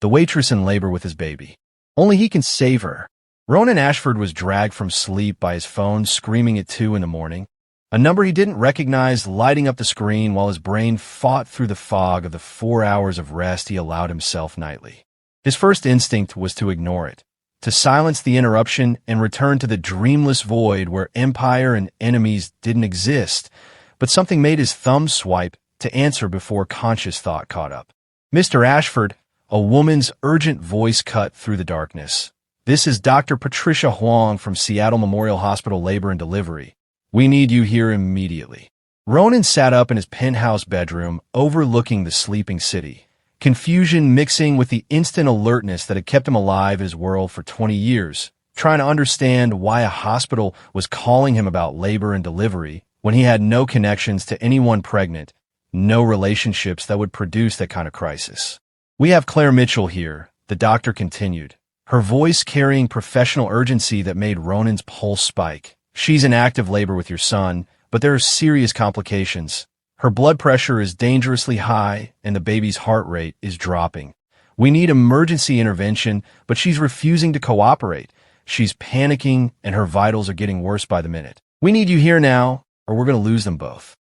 the waitress in labor with his baby. Only he can save her. Ronan Ashford was dragged from sleep by his phone screaming at 2 in the morning. A number he didn't recognize lighting up the screen while his brain fought through the fog of the 4 hours of rest he allowed himself nightly. His first instinct was to ignore it, to silence the interruption and return to the dreamless void where empire and enemies didn't exist, but something made his thumb swipe to answer before conscious thought caught up. "Mr. Ashford," a woman's urgent voice cut through the darkness. "This is Dr. Patricia Huang from Seattle Memorial Hospital Labor and Delivery. We need you here immediately." Ronan sat up in his penthouse bedroom overlooking the sleeping city, confusion mixing with the instant alertness that had kept him alive in his world for 20 years, trying to understand why a hospital was calling him about labor and delivery when he had no connections to anyone pregnant, no relationships that would produce that kind of crisis. "We have Claire Mitchell here," the doctor continued, her voice carrying professional urgency that made Ronan's pulse spike. "She's in active labor with your son, but there are serious complications. Her blood pressure is dangerously high, and the baby's heart rate is dropping. We need emergency intervention, but she's refusing to cooperate. She's panicking, and her vitals are getting worse by the minute. We need you here now, or we're going to lose them both."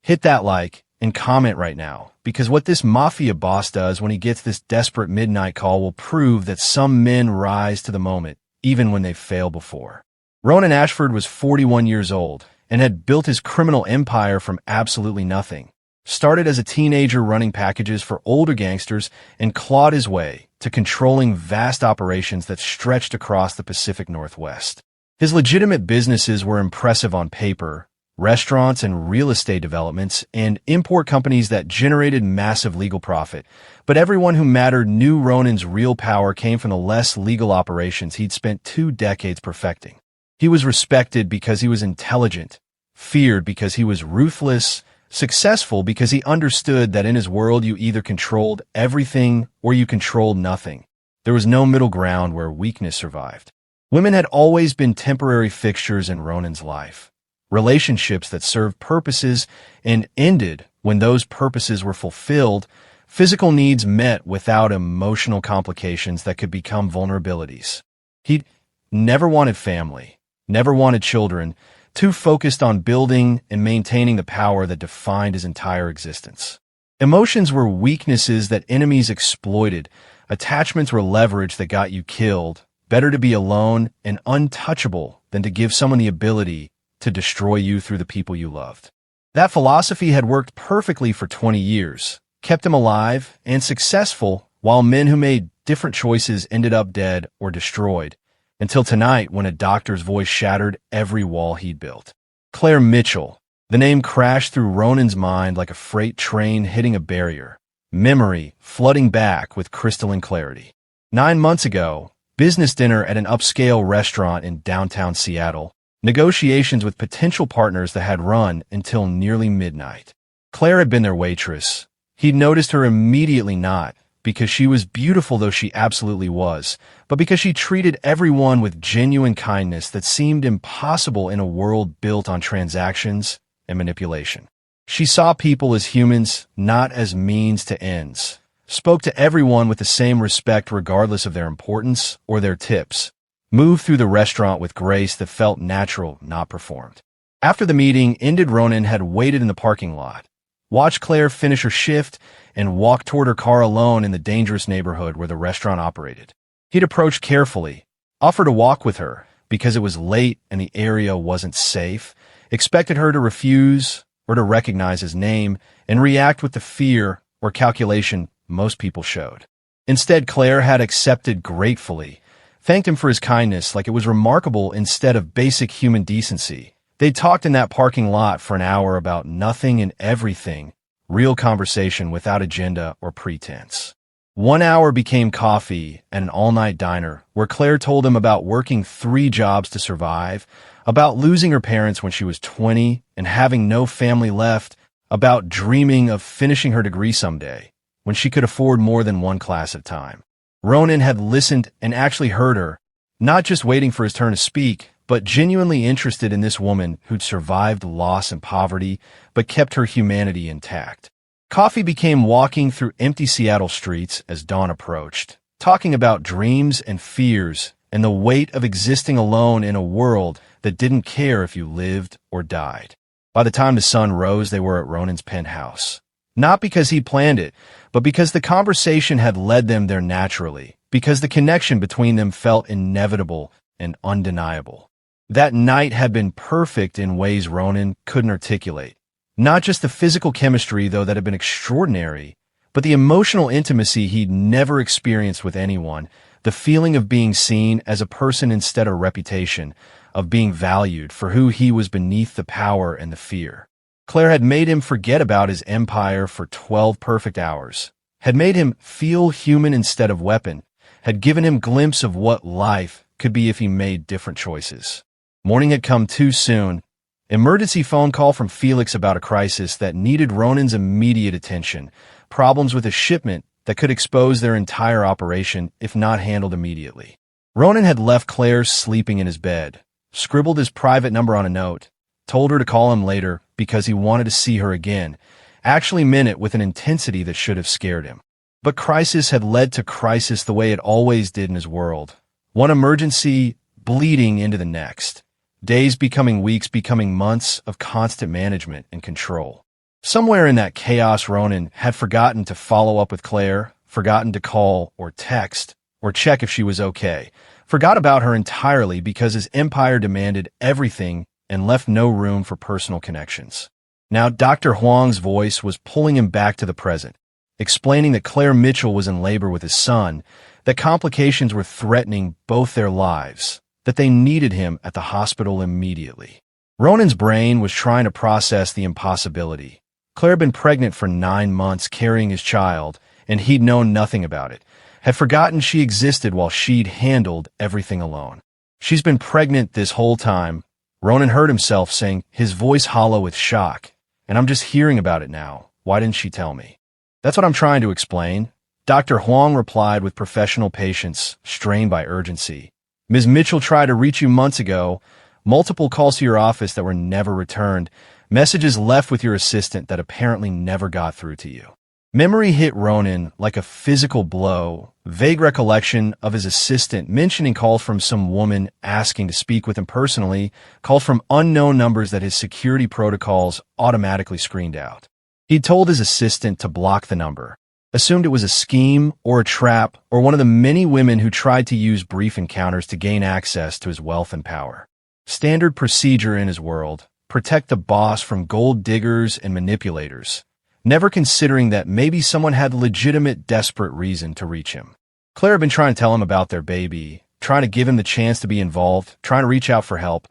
Hit that like and comment right now, because what this Mafia boss does when he gets this desperate midnight call will prove that some men rise to the moment, even when they've failed before. Ronan Ashford was 41 years old and had built his criminal empire from absolutely nothing. Started as a teenager running packages for older gangsters and clawed his way to controlling vast operations that stretched across the Pacific Northwest. His legitimate businesses were impressive on paper: restaurants and real estate developments and import companies that generated massive legal profit. But everyone who mattered knew Ronan's real power came from the less legal operations he'd spent 2 decades perfecting. He was respected because he was intelligent, feared because he was ruthless, successful because he understood that in his world you either controlled everything or you controlled nothing. There was no middle ground where weakness survived. Women had always been temporary fixtures in Ronan's life, relationships that served purposes and ended when those purposes were fulfilled, physical needs met without emotional complications that could become vulnerabilities. He'd never wanted family, never wanted children, too focused on building and maintaining the power that defined his entire existence. Emotions were weaknesses that enemies exploited. Attachments were leverage that got you killed. Better to be alone and untouchable than to give someone the ability to destroy you through the people you loved. That philosophy had worked perfectly for 20 years, kept him alive and successful, while men who made different choices ended up dead or destroyed. Until tonight, when a doctor's voice shattered every wall he'd built. Claire Mitchell. The name crashed through Ronan's mind like a freight train hitting a barrier, memory flooding back with crystalline clarity. 9 months ago, business dinner at an upscale restaurant in downtown Seattle, negotiations with potential partners that had run until nearly midnight. Claire had been their waitress. He'd noticed her immediately, not because she was beautiful, though she absolutely was, but because she treated everyone with genuine kindness that seemed impossible in a world built on transactions and manipulation. She saw people as humans, not as means to ends, spoke to everyone with the same respect regardless of their importance or their tips, moved through the restaurant with grace that felt natural, not performed. After the meeting ended, Ronan had waited in the parking lot, watched Claire finish her shift, and walked toward her car alone in the dangerous neighborhood where the restaurant operated. He'd approached carefully, offered to walk with her because it was late and the area wasn't safe, expected her to refuse or to recognize his name and react with the fear or calculation most people showed. Instead, Claire had accepted gratefully, thanked him for his kindness like it was remarkable instead of basic human decency. They talked in that parking lot for an hour about nothing and everything, real conversation without agenda or pretense. 1 hour became coffee at an all-night diner where Claire told him about working 3 jobs to survive, about losing her parents when she was 20 and having no family left, about dreaming of finishing her degree someday when she could afford more than 1 class at a time. Ronan had listened and actually heard her, not just waiting for his turn to speak, but genuinely interested in this woman who'd survived loss and poverty, but kept her humanity intact. Coffee became walking through empty Seattle streets as dawn approached, talking about dreams and fears and the weight of existing alone in a world that didn't care if you lived or died. By the time the sun rose, they were at Ronan's penthouse. Not because he planned it, but because the conversation had led them there naturally, because the connection between them felt inevitable and undeniable. That night had been perfect in ways Ronan couldn't articulate. Not just the physical chemistry, though, that had been extraordinary, but the emotional intimacy he'd never experienced with anyone, the feeling of being seen as a person instead of reputation, of being valued for who he was beneath the power and the fear. Claire had made him forget about his empire for 12 perfect hours, had made him feel human instead of weapon, had given him a glimpse of what life could be if he made different choices. Morning had come too soon. Emergency phone call from Felix about a crisis that needed Ronan's immediate attention, problems with a shipment that could expose their entire operation if not handled immediately. Ronan had left Claire sleeping in his bed, scribbled his private number on a note, told her to call him later because he wanted to see her again, actually meant it with an intensity that should have scared him. But crisis had led to crisis the way it always did in his world. One emergency bleeding into the next. Days becoming weeks, becoming months of constant management and control. Somewhere in that chaos, Ronan had forgotten to follow up with Claire, forgotten to call or text or check if she was okay, forgot about her entirely because his empire demanded everything and left no room for personal connections. Now Dr. Huang's voice was pulling him back to the present, explaining that Claire Mitchell was in labor with his son, that complications were threatening both their lives, that they needed him at the hospital immediately. Ronan's brain was trying to process the impossibility. Claire had been pregnant for 9 months carrying his child, and he'd known nothing about it, had forgotten she existed while she'd handled everything alone. She's been pregnant this whole time, Ronan heard himself saying, his voice hollow with shock, and I'm just hearing about it now. Why didn't she tell me? That's what I'm trying to explain. Dr. Huang replied with professional patience, strained by urgency. Ms. Mitchell tried to reach you months ago, multiple calls to your office that were never returned, messages left with your assistant that apparently never got through to you. Memory hit Ronan like a physical blow, vague recollection of his assistant mentioning calls from some woman asking to speak with him personally, calls from unknown numbers that his security protocols automatically screened out. He'd told his assistant to block the number, assumed it was a scheme or a trap or one of the many women who tried to use brief encounters to gain access to his wealth and power. Standard procedure in his world, protect the boss from gold diggers and manipulators, never considering that maybe someone had legitimate, desperate reason to reach him. Claire had been trying to tell him about their baby, trying to give him the chance to be involved, trying to reach out for help,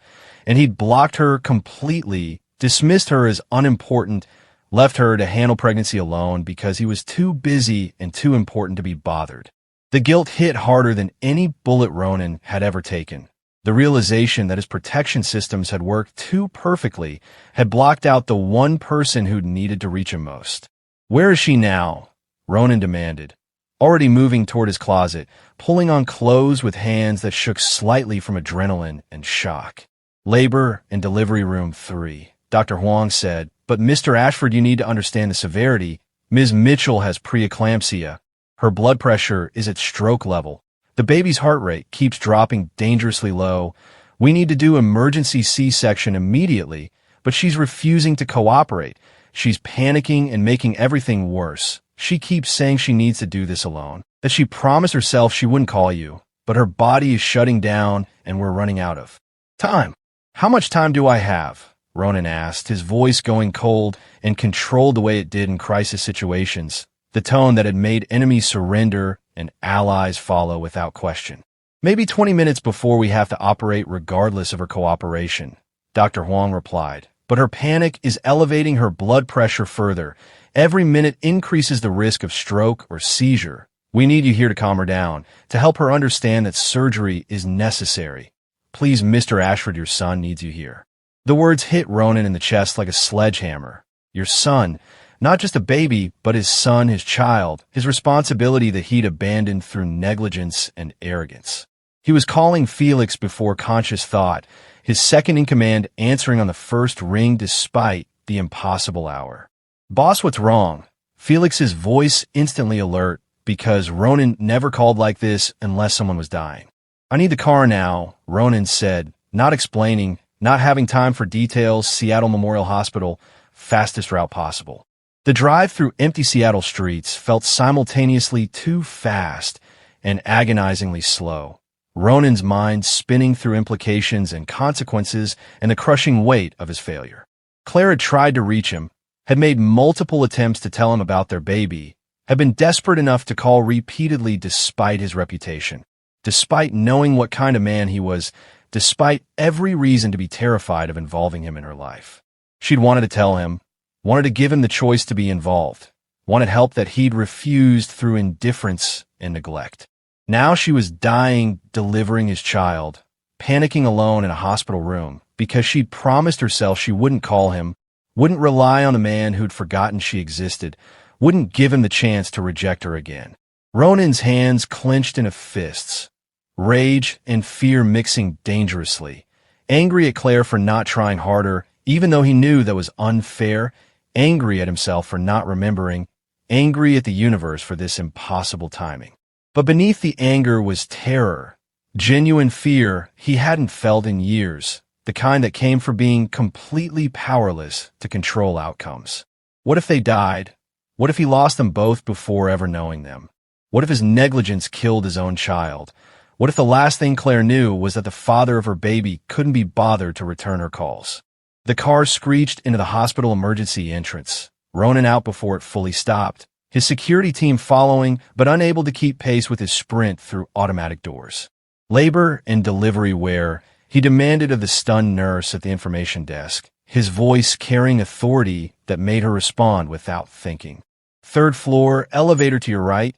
and he'd blocked her completely, dismissed her as unimportant, left her to handle pregnancy alone because he was too busy and too important to be bothered. The guilt hit harder than any bullet Ronan had ever taken. The realization that his protection systems had worked too perfectly had blocked out the one person who'd needed to reach him most. Where is she now? Ronan demanded, already moving toward his closet, pulling on clothes with hands that shook slightly from adrenaline and shock. Labor and delivery room 3, Dr. Huang said, but Mr. Ashford, you need to understand the severity. Ms. Mitchell has preeclampsia. Her blood pressure is at stroke level. The baby's heart rate keeps dropping dangerously low. We need to do emergency C-section immediately, but she's refusing to cooperate. She's panicking and making everything worse. She keeps saying she needs to do this alone, that she promised herself she wouldn't call you, but her body is shutting down and we're running out of time. How much time do I have? Ronan asked, his voice going cold and controlled the way it did in crisis situations, the tone that had made enemies surrender and allies follow without question. Maybe 20 minutes before we have to operate regardless of her cooperation, Dr. Huang replied. But her panic is elevating her blood pressure further. Every minute increases the risk of stroke or seizure. We need you here to calm her down, to help her understand that surgery is necessary. Please, Mr. Ashford, your son needs you here. The words hit Ronan in the chest like a sledgehammer. Your son, not just a baby, but his son, his child, his responsibility that he'd abandoned through negligence and arrogance. He was calling Felix before conscious thought, his second-in-command answering on the first ring despite the impossible hour. Boss, what's wrong? Felix's voice instantly alert because Ronan never called like this unless someone was dying. "I need the car now," Ronan said, not explaining, not having time for details. Seattle Memorial Hospital, fastest route possible. The drive through empty Seattle streets felt simultaneously too fast and agonizingly slow. Ronan's mind spinning through implications and consequences and the crushing weight of his failure. Claire had tried to reach him, had made multiple attempts to tell him about their baby, had been desperate enough to call repeatedly despite his reputation, despite knowing what kind of man he was, despite every reason to be terrified of involving him in her life. She'd wanted to tell him, wanted to give him the choice to be involved, wanted help that he'd refused through indifference and neglect. Now she was dying, delivering his child, panicking alone in a hospital room because she'd promised herself she wouldn't call him, wouldn't rely on a man who'd forgotten she existed, wouldn't give him the chance to reject her again. Ronan's hands clenched into fists, rage and fear mixing dangerously, angry at Claire for not trying harder, even though he knew that was unfair, angry at himself for not remembering, angry at the universe for this impossible timing. But beneath the anger was terror, genuine fear he hadn't felt in years, the kind that came from being completely powerless to control outcomes. What if they died? What if he lost them both before ever knowing them? What if his negligence killed his own child? What if the last thing Claire knew was that the father of her baby couldn't be bothered to return her calls? The car screeched into the hospital emergency entrance, Ronan out before it fully stopped, his security team following but unable to keep pace with his sprint through automatic doors. Labor and delivery where, he demanded of the stunned nurse at the information desk, his voice carrying authority that made her respond without thinking. "Third floor, elevator to your right.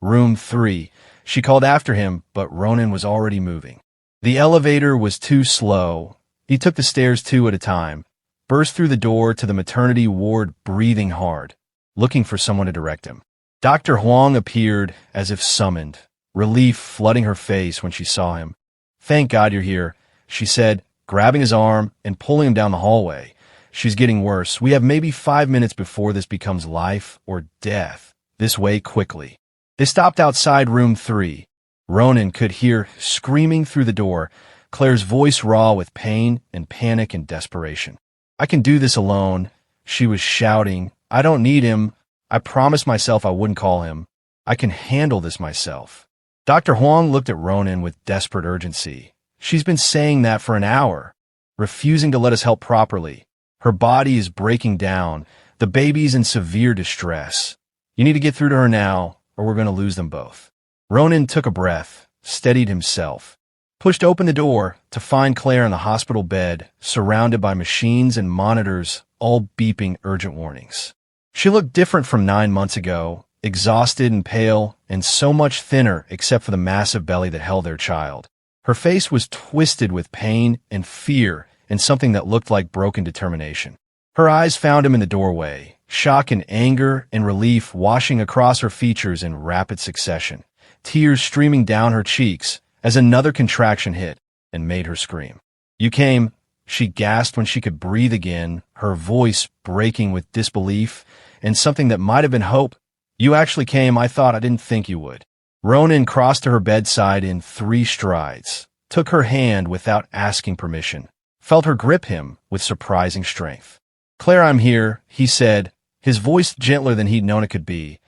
Room 3. She called after him, but Ronan was already moving. The elevator was too slow. He took the stairs 2 at a time, burst through the door to the maternity ward breathing hard, looking for someone to direct him. Dr. Huang appeared as if summoned, relief flooding her face when she saw him. "Thank God you're here," she said, grabbing his arm and pulling him down the hallway. "She's getting worse. We have maybe 5 minutes before this becomes life or death. This way, quickly." They stopped outside room 3. Ronan could hear screaming through the door, Claire's voice raw with pain and panic and desperation. "I can do this alone," she was shouting. "I don't need him. I promised myself I wouldn't call him. I can handle this myself." Dr. Huang looked at Ronan with desperate urgency. "She's been saying that for an hour, refusing to let us help properly. Her body is breaking down. The baby's in severe distress. You need to get through to her now, or we're going to lose them both." Ronan took a breath, steadied himself, pushed open the door to find Claire in the hospital bed, surrounded by machines and monitors, all beeping urgent warnings. She looked different from 9 months ago, exhausted and pale, and so much thinner except for the massive belly that held their child. Her face was twisted with pain and fear and something that looked like broken determination. Her eyes found him in the doorway, shock and anger and relief washing across her features in rapid succession, tears streaming down her cheeks as another contraction hit and made her scream. "You came," she gasped when she could breathe again, her voice breaking with disbelief and something that might have been hope. "You actually came. I thought I didn't think you would." Ronan crossed to her bedside in 3 strides, took her hand without asking permission, felt her grip him with surprising strength. "Claire, I'm here," he said, his voice gentler than he'd known it could be.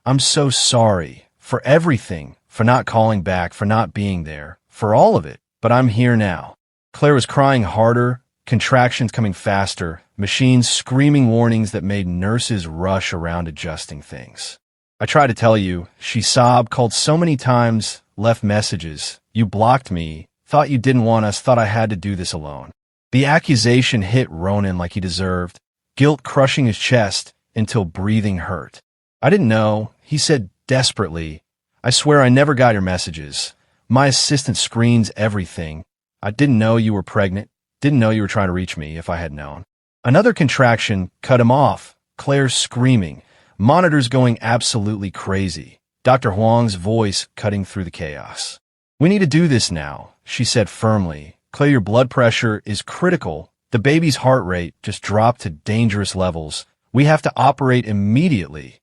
"I'm so sorry for everything, for not calling back, for not being there, for all of it, but I'm here now." Claire was crying harder, contractions coming faster, machines screaming warnings that made nurses rush around adjusting things. "I tried to tell you," she sobbed, "called so many times, left messages. You blocked me, thought you didn't want us, thought I had to do this alone." The accusation hit Ronan like he deserved, guilt crushing his chest until breathing hurt. "I didn't know," he said desperately. "I swear I never got your messages. My assistant screens everything. I didn't know you were pregnant, didn't know you were trying to reach me if I had known." Another contraction cut him off, Claire screaming, monitors going absolutely crazy, Dr. Huang's voice cutting through the chaos. "We need to do this now," she said firmly. "Claire, your blood pressure is critical. The baby's heart rate just dropped to dangerous levels. We have to operate immediately."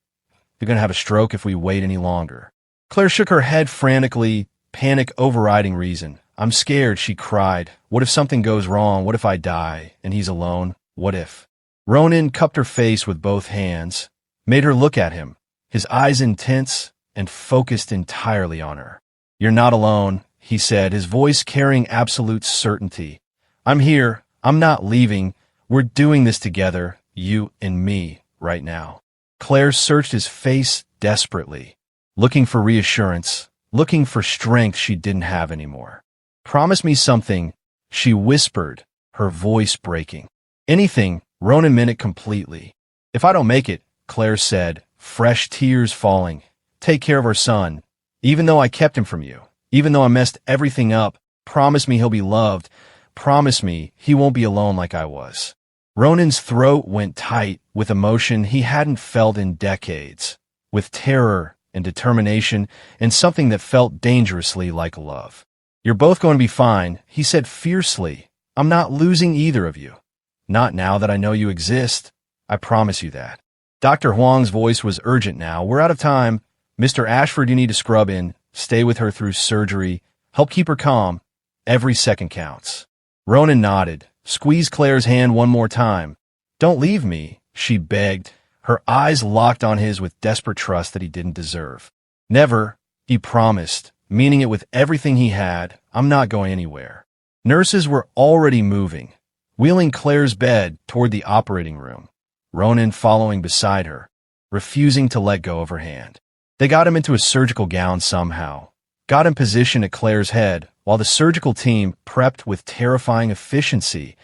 You're going to have a stroke if we wait any longer. Claire shook her head frantically, panic overriding reason. I'm scared, she cried. What if something goes wrong? What if I die and he's alone? What if? Ronan cupped her face with both hands, made her look at him, his eyes intense and focused entirely on her. You're not alone, he said, his voice carrying absolute certainty. I'm here. I'm not leaving. We're doing this together, you and me, right now. Claire searched his face desperately, looking for reassurance, looking for strength she didn't have anymore. Promise me something, she whispered, her voice breaking. Anything, Ronan meant it completely. If I don't make it, Claire said, fresh tears falling. Take care of our son. Even though I kept him from you, even though I messed everything up, promise me he'll be loved. Promise me he won't be alone like I was. Ronan's throat went tight with emotion he hadn't felt in decades, with terror and determination and something that felt dangerously like love. You're both going to be fine, he said fiercely. I'm not losing either of you. Not now that I know you exist. I promise you that. Dr. Huang's voice was urgent now. We're out of time. Mr. Ashford, you need to scrub in, stay with her through surgery, help keep her calm. Every second counts. Ronan nodded, squeezed Claire's hand one more time. Don't leave me, she begged, her eyes locked on his with desperate trust that he didn't deserve. Never, he promised, meaning it with everything he had. I'm not going anywhere. Nurses were already moving, wheeling Claire's bed toward the operating room, Ronan following beside her, refusing to let go of her hand. They got him into a surgical gown somehow, got in position at Claire's head, while the surgical team prepped with terrifying efficiency,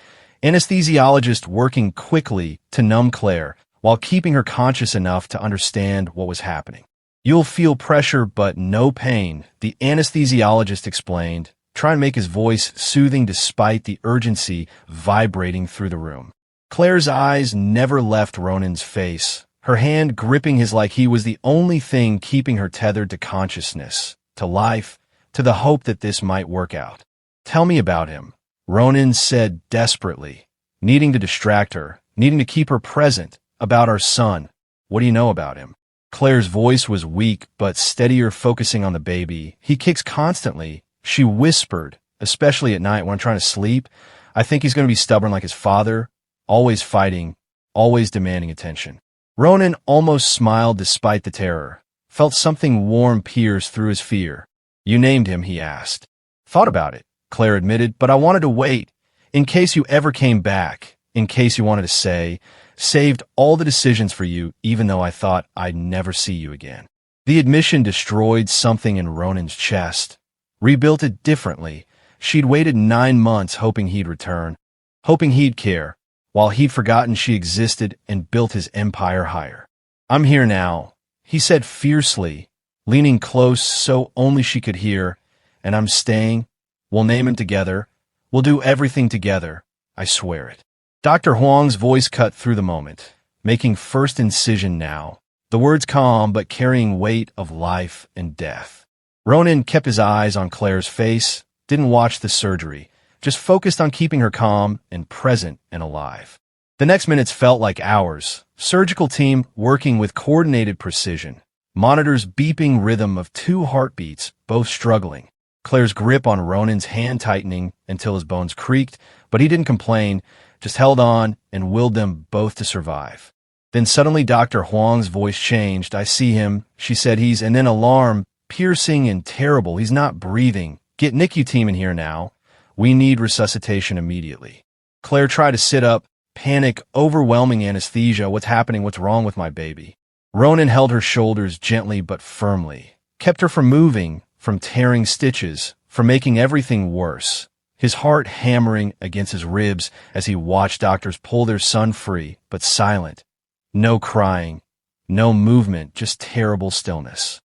anesthesiologist working quickly to numb Claire while keeping her conscious enough to understand what was happening. You'll feel pressure but no pain, the anesthesiologist explained, trying to make his voice soothing despite the urgency vibrating through the room. Claire's eyes never left Ronan's face, her hand gripping his like he was the only thing keeping her tethered to consciousness, to life, to the hope that this might work out. Tell me about him, Ronan said desperately, needing to distract her, needing to keep her present, about our son. What do you know about him? Claire's voice was weak but steadier, focusing on the baby. He kicks constantly, she whispered, especially at night when I'm trying to sleep. I think he's going to be stubborn like his father, always fighting, always demanding attention. Ronan almost smiled despite the terror, felt something warm pierce through his fear. You named him, he asked. Thought about it, Claire admitted, but I wanted to wait, in case you ever came back, in case you wanted to say, saved all the decisions for you, even though I thought I'd never see you again. The admission destroyed something in Ronan's chest, rebuilt it differently. She'd waited 9 months hoping he'd return, hoping he'd care, while he'd forgotten she existed and built his empire higher. I'm here now, he said fiercely, leaning close so only she could hear, and I'm staying. We'll name him together. We'll do everything together. I swear it. Dr. Huang's voice cut through the moment, making first incision now, the words calm but carrying weight of life and death. Ronan kept his eyes on Claire's face, didn't watch the surgery, just focused on keeping her calm and present and alive. The next minutes felt like hours, surgical team working with coordinated precision, monitors beeping rhythm of 2 heartbeats, both struggling. Claire's grip on Ronan's hand tightening until his bones creaked, but he didn't complain, just held on and willed them both to survive. Then suddenly Dr. Huang's voice changed. I see him, she said. And then alarm, piercing and terrible. He's not breathing. Get NICU team in here now. We need resuscitation immediately. Claire tried to sit up, panic, overwhelming anesthesia. What's happening? What's wrong with my baby? Ronan held her shoulders gently but firmly, kept her from moving, from tearing stitches, from making everything worse. His heart hammering against his ribs as he watched doctors pull their son free, but silent. No crying, no movement, just terrible stillness.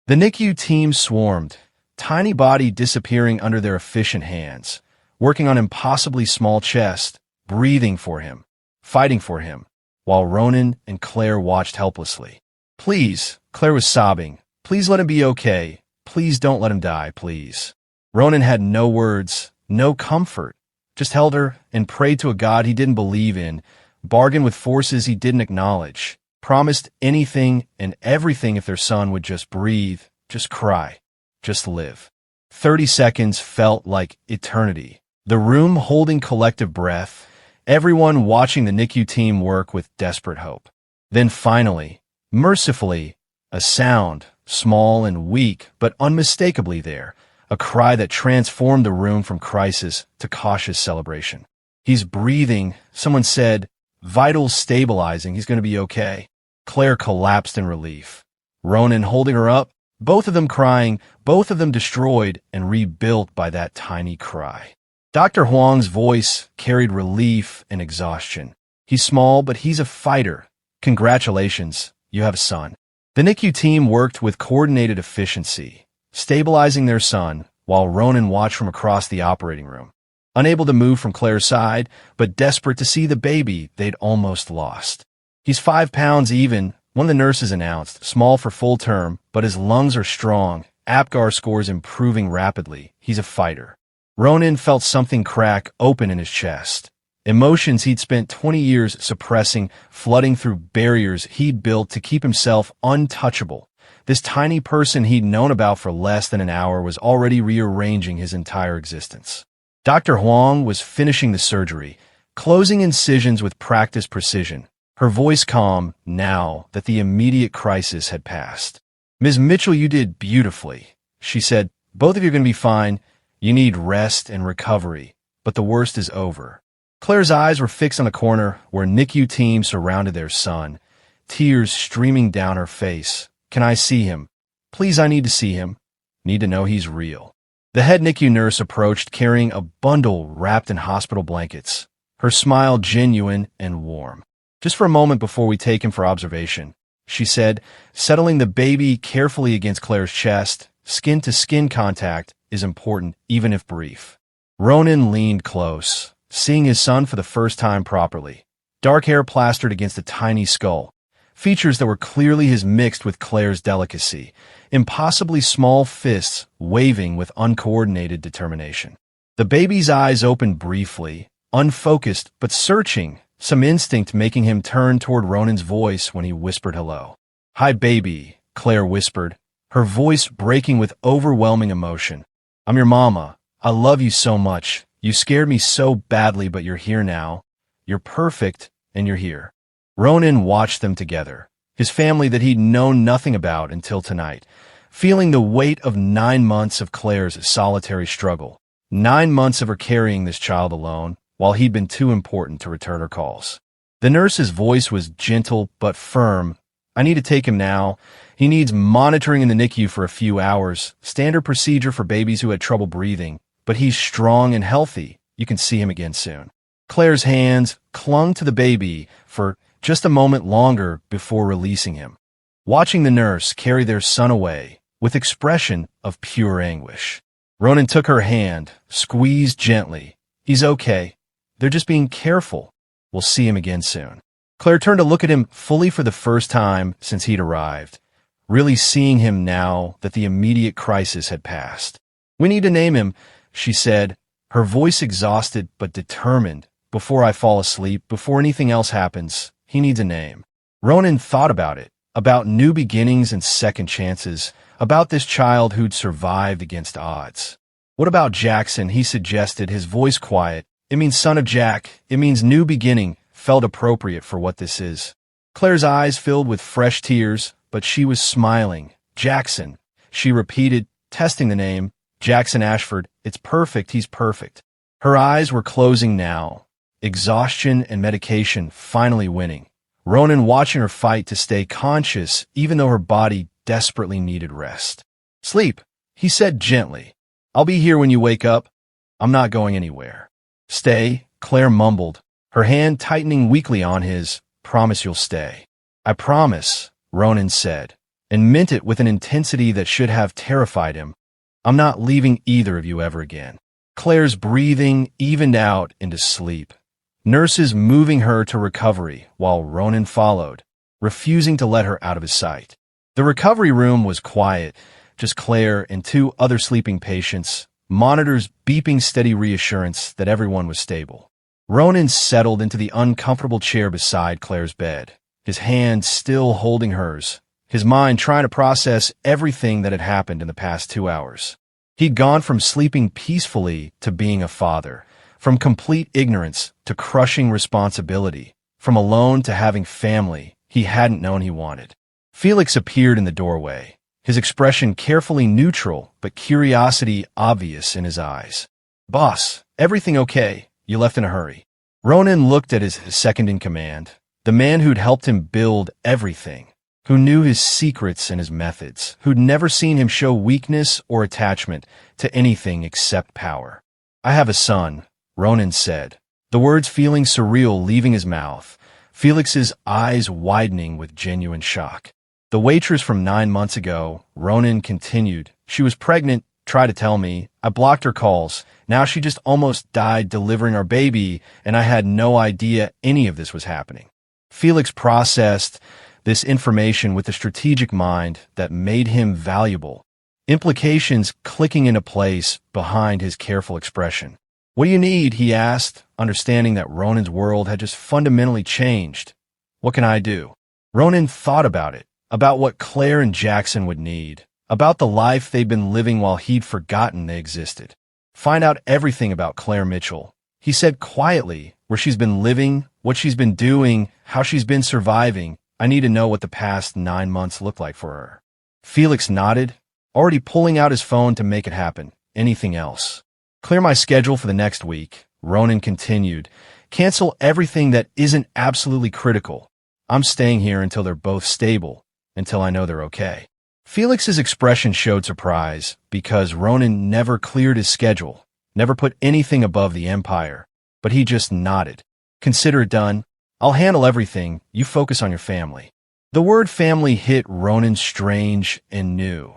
The NICU team swarmed, tiny body disappearing under their efficient hands, working on impossibly small chest, breathing for him, fighting for him, while Ronan and Claire watched helplessly. Please, Claire was sobbing, please let him be okay. Please don't let him die, please. Ronan had no words, no comfort, just held her and prayed to a God he didn't believe in, bargained with forces he didn't acknowledge. promised anything and everything if their son would just breathe, just cry, just live. 30 seconds felt like eternity. The room holding collective breath, everyone watching the NICU team work with desperate hope. Then finally, mercifully, a sound, small and weak, but unmistakably there, a cry that transformed the room from crisis to cautious celebration. "He's breathing," someone said. "Vitals stabilizing, he's going to be okay." Claire collapsed in relief. Ronan holding her up, both of them crying, both of them destroyed and rebuilt by that tiny cry. Dr. Huang's voice carried relief and exhaustion. "He's small, but he's a fighter. Congratulations, you have a son." The NICU team worked with coordinated efficiency, stabilizing their son while Ronan watched from across the operating room. Unable to move from Claire's side, but desperate to see the baby they'd almost lost. "He's 5 pounds even," one of the nurses announced, "small for full term, but his lungs are strong, APGAR scores improving rapidly. He's a fighter." Ronan felt something crack open in his chest. Emotions he'd spent 20 years suppressing, flooding through barriers he'd built to keep himself untouchable. This tiny person he'd known about for less than an hour was already rearranging his entire existence. Dr. Huang was finishing the surgery, closing incisions with practiced precision, her voice calm now that the immediate crisis had passed. "Ms. Mitchell, you did beautifully," she said. "Both of you are going to be fine. You need rest and recovery, but the worst is over." Claire's eyes were fixed on a corner where NICU team surrounded their son, tears streaming down her face. "Can I see him? Please, I need to see him. Need to know he's real." The head NICU nurse approached carrying a bundle wrapped in hospital blankets, her smile genuine and warm. "Just for a moment before we take him for observation," she said, settling the baby carefully against Claire's chest. "Skin-to-skin contact is important, even if brief." Ronan leaned close, seeing his son for the first time properly. Dark hair plastered against a tiny skull, features that were clearly his mixed with Claire's delicacy, impossibly small fists waving with uncoordinated determination. The baby's eyes opened briefly, unfocused but searching, some instinct making him turn toward Ronan's voice when he whispered hello. "Hi, baby," Claire whispered, her voice breaking with overwhelming emotion. "I'm your mama. I love you so much. You scared me so badly, but you're here now. You're perfect, and you're here." Ronan watched them together, his family that he'd known nothing about until tonight, feeling the weight of 9 months of Claire's solitary struggle, 9 months of her carrying this child alone, while he'd been too important to return her calls. The nurse's voice was gentle but firm. "I need to take him now. He needs monitoring in the NICU for a few hours, standard procedure for babies who had trouble breathing, but he's strong and healthy. You can see him again soon." Claire's hands clung to the baby for just a moment longer before releasing him, watching the nurse carry their son away with expression of pure anguish. Ronan took her hand, squeezed gently. "He's okay. They're just being careful. We'll see him again soon." Claire turned to look at him fully for the first time since he'd arrived, really seeing him now that the immediate crisis had passed. "We need to name him," she said, her voice exhausted but determined. "Before I fall asleep, before anything else happens, he needs a name." Ronan thought about it, about new beginnings and second chances, about this child who'd survived against odds. "What about Jackson?" he suggested, his voice quiet. "It means son of Jack. It means new beginning," felt appropriate for what this is. Claire's eyes filled with fresh tears, but she was smiling. "Jackson," she repeated, testing the name. "Jackson Ashford. It's perfect. He's perfect." Her eyes were closing now, exhaustion and medication finally winning. Ronan watching her fight to stay conscious even though her body desperately needed rest. "Sleep," he said gently. "I'll be here when you wake up. I'm not going anywhere." "Stay," Claire mumbled, her hand tightening weakly on his. "Promise you'll stay." "I promise," Ronan said, and meant it with an intensity that should have terrified him. "I'm not leaving either of you ever again." Claire's breathing evened out into sleep, nurses moving her to recovery while Ronan followed, refusing to let her out of his sight. The recovery room was quiet, just Claire and 2 other sleeping patients, monitors beeping steady reassurance that everyone was stable. Ronan settled into the uncomfortable chair beside Claire's bed, his hand still holding hers, his mind trying to process everything that had happened in the past 2 hours. He'd gone from sleeping peacefully to being a father, from complete ignorance to crushing responsibility, from alone to having family he hadn't known he wanted. Felix appeared in the doorway, his expression carefully neutral but curiosity obvious in his eyes. "Boss, everything okay? You left in a hurry." Ronan looked at his second-in-command, the man who'd helped him build everything, who knew his secrets and his methods, who'd never seen him show weakness or attachment to anything except power. "I have a son," Ronan said, the words feeling surreal leaving his mouth, Felix's eyes widening with genuine shock. "The waitress from 9 months ago," Ronan continued. "She was pregnant, tried to tell me. I blocked her calls. Now she just almost died delivering our baby, and I had no idea any of this was happening." Felix processed this information with a strategic mind that made him valuable, implications clicking into place behind his careful expression. "What do you need?" he asked, understanding that Ronan's world had just fundamentally changed. "What can I do?" Ronan thought about it, about what Claire and Jackson would need, about the life they'd been living while he'd forgotten they existed. "Find out everything about Claire Mitchell," he said quietly, "where she's been living, what she's been doing, how she's been surviving. I need to know what the past 9 months looked like for her." Felix nodded, already pulling out his phone to make it happen. "Anything else?" "Clear my schedule for the next week," Ronan continued. "Cancel everything that isn't absolutely critical. I'm staying here until they're both stable, until I know they're okay." Felix's expression showed surprise, because Ronan never cleared his schedule, never put anything above the Empire, but he just nodded. "Consider it done. I'll handle everything. You focus on your family." The word family hit Ronan strange and new,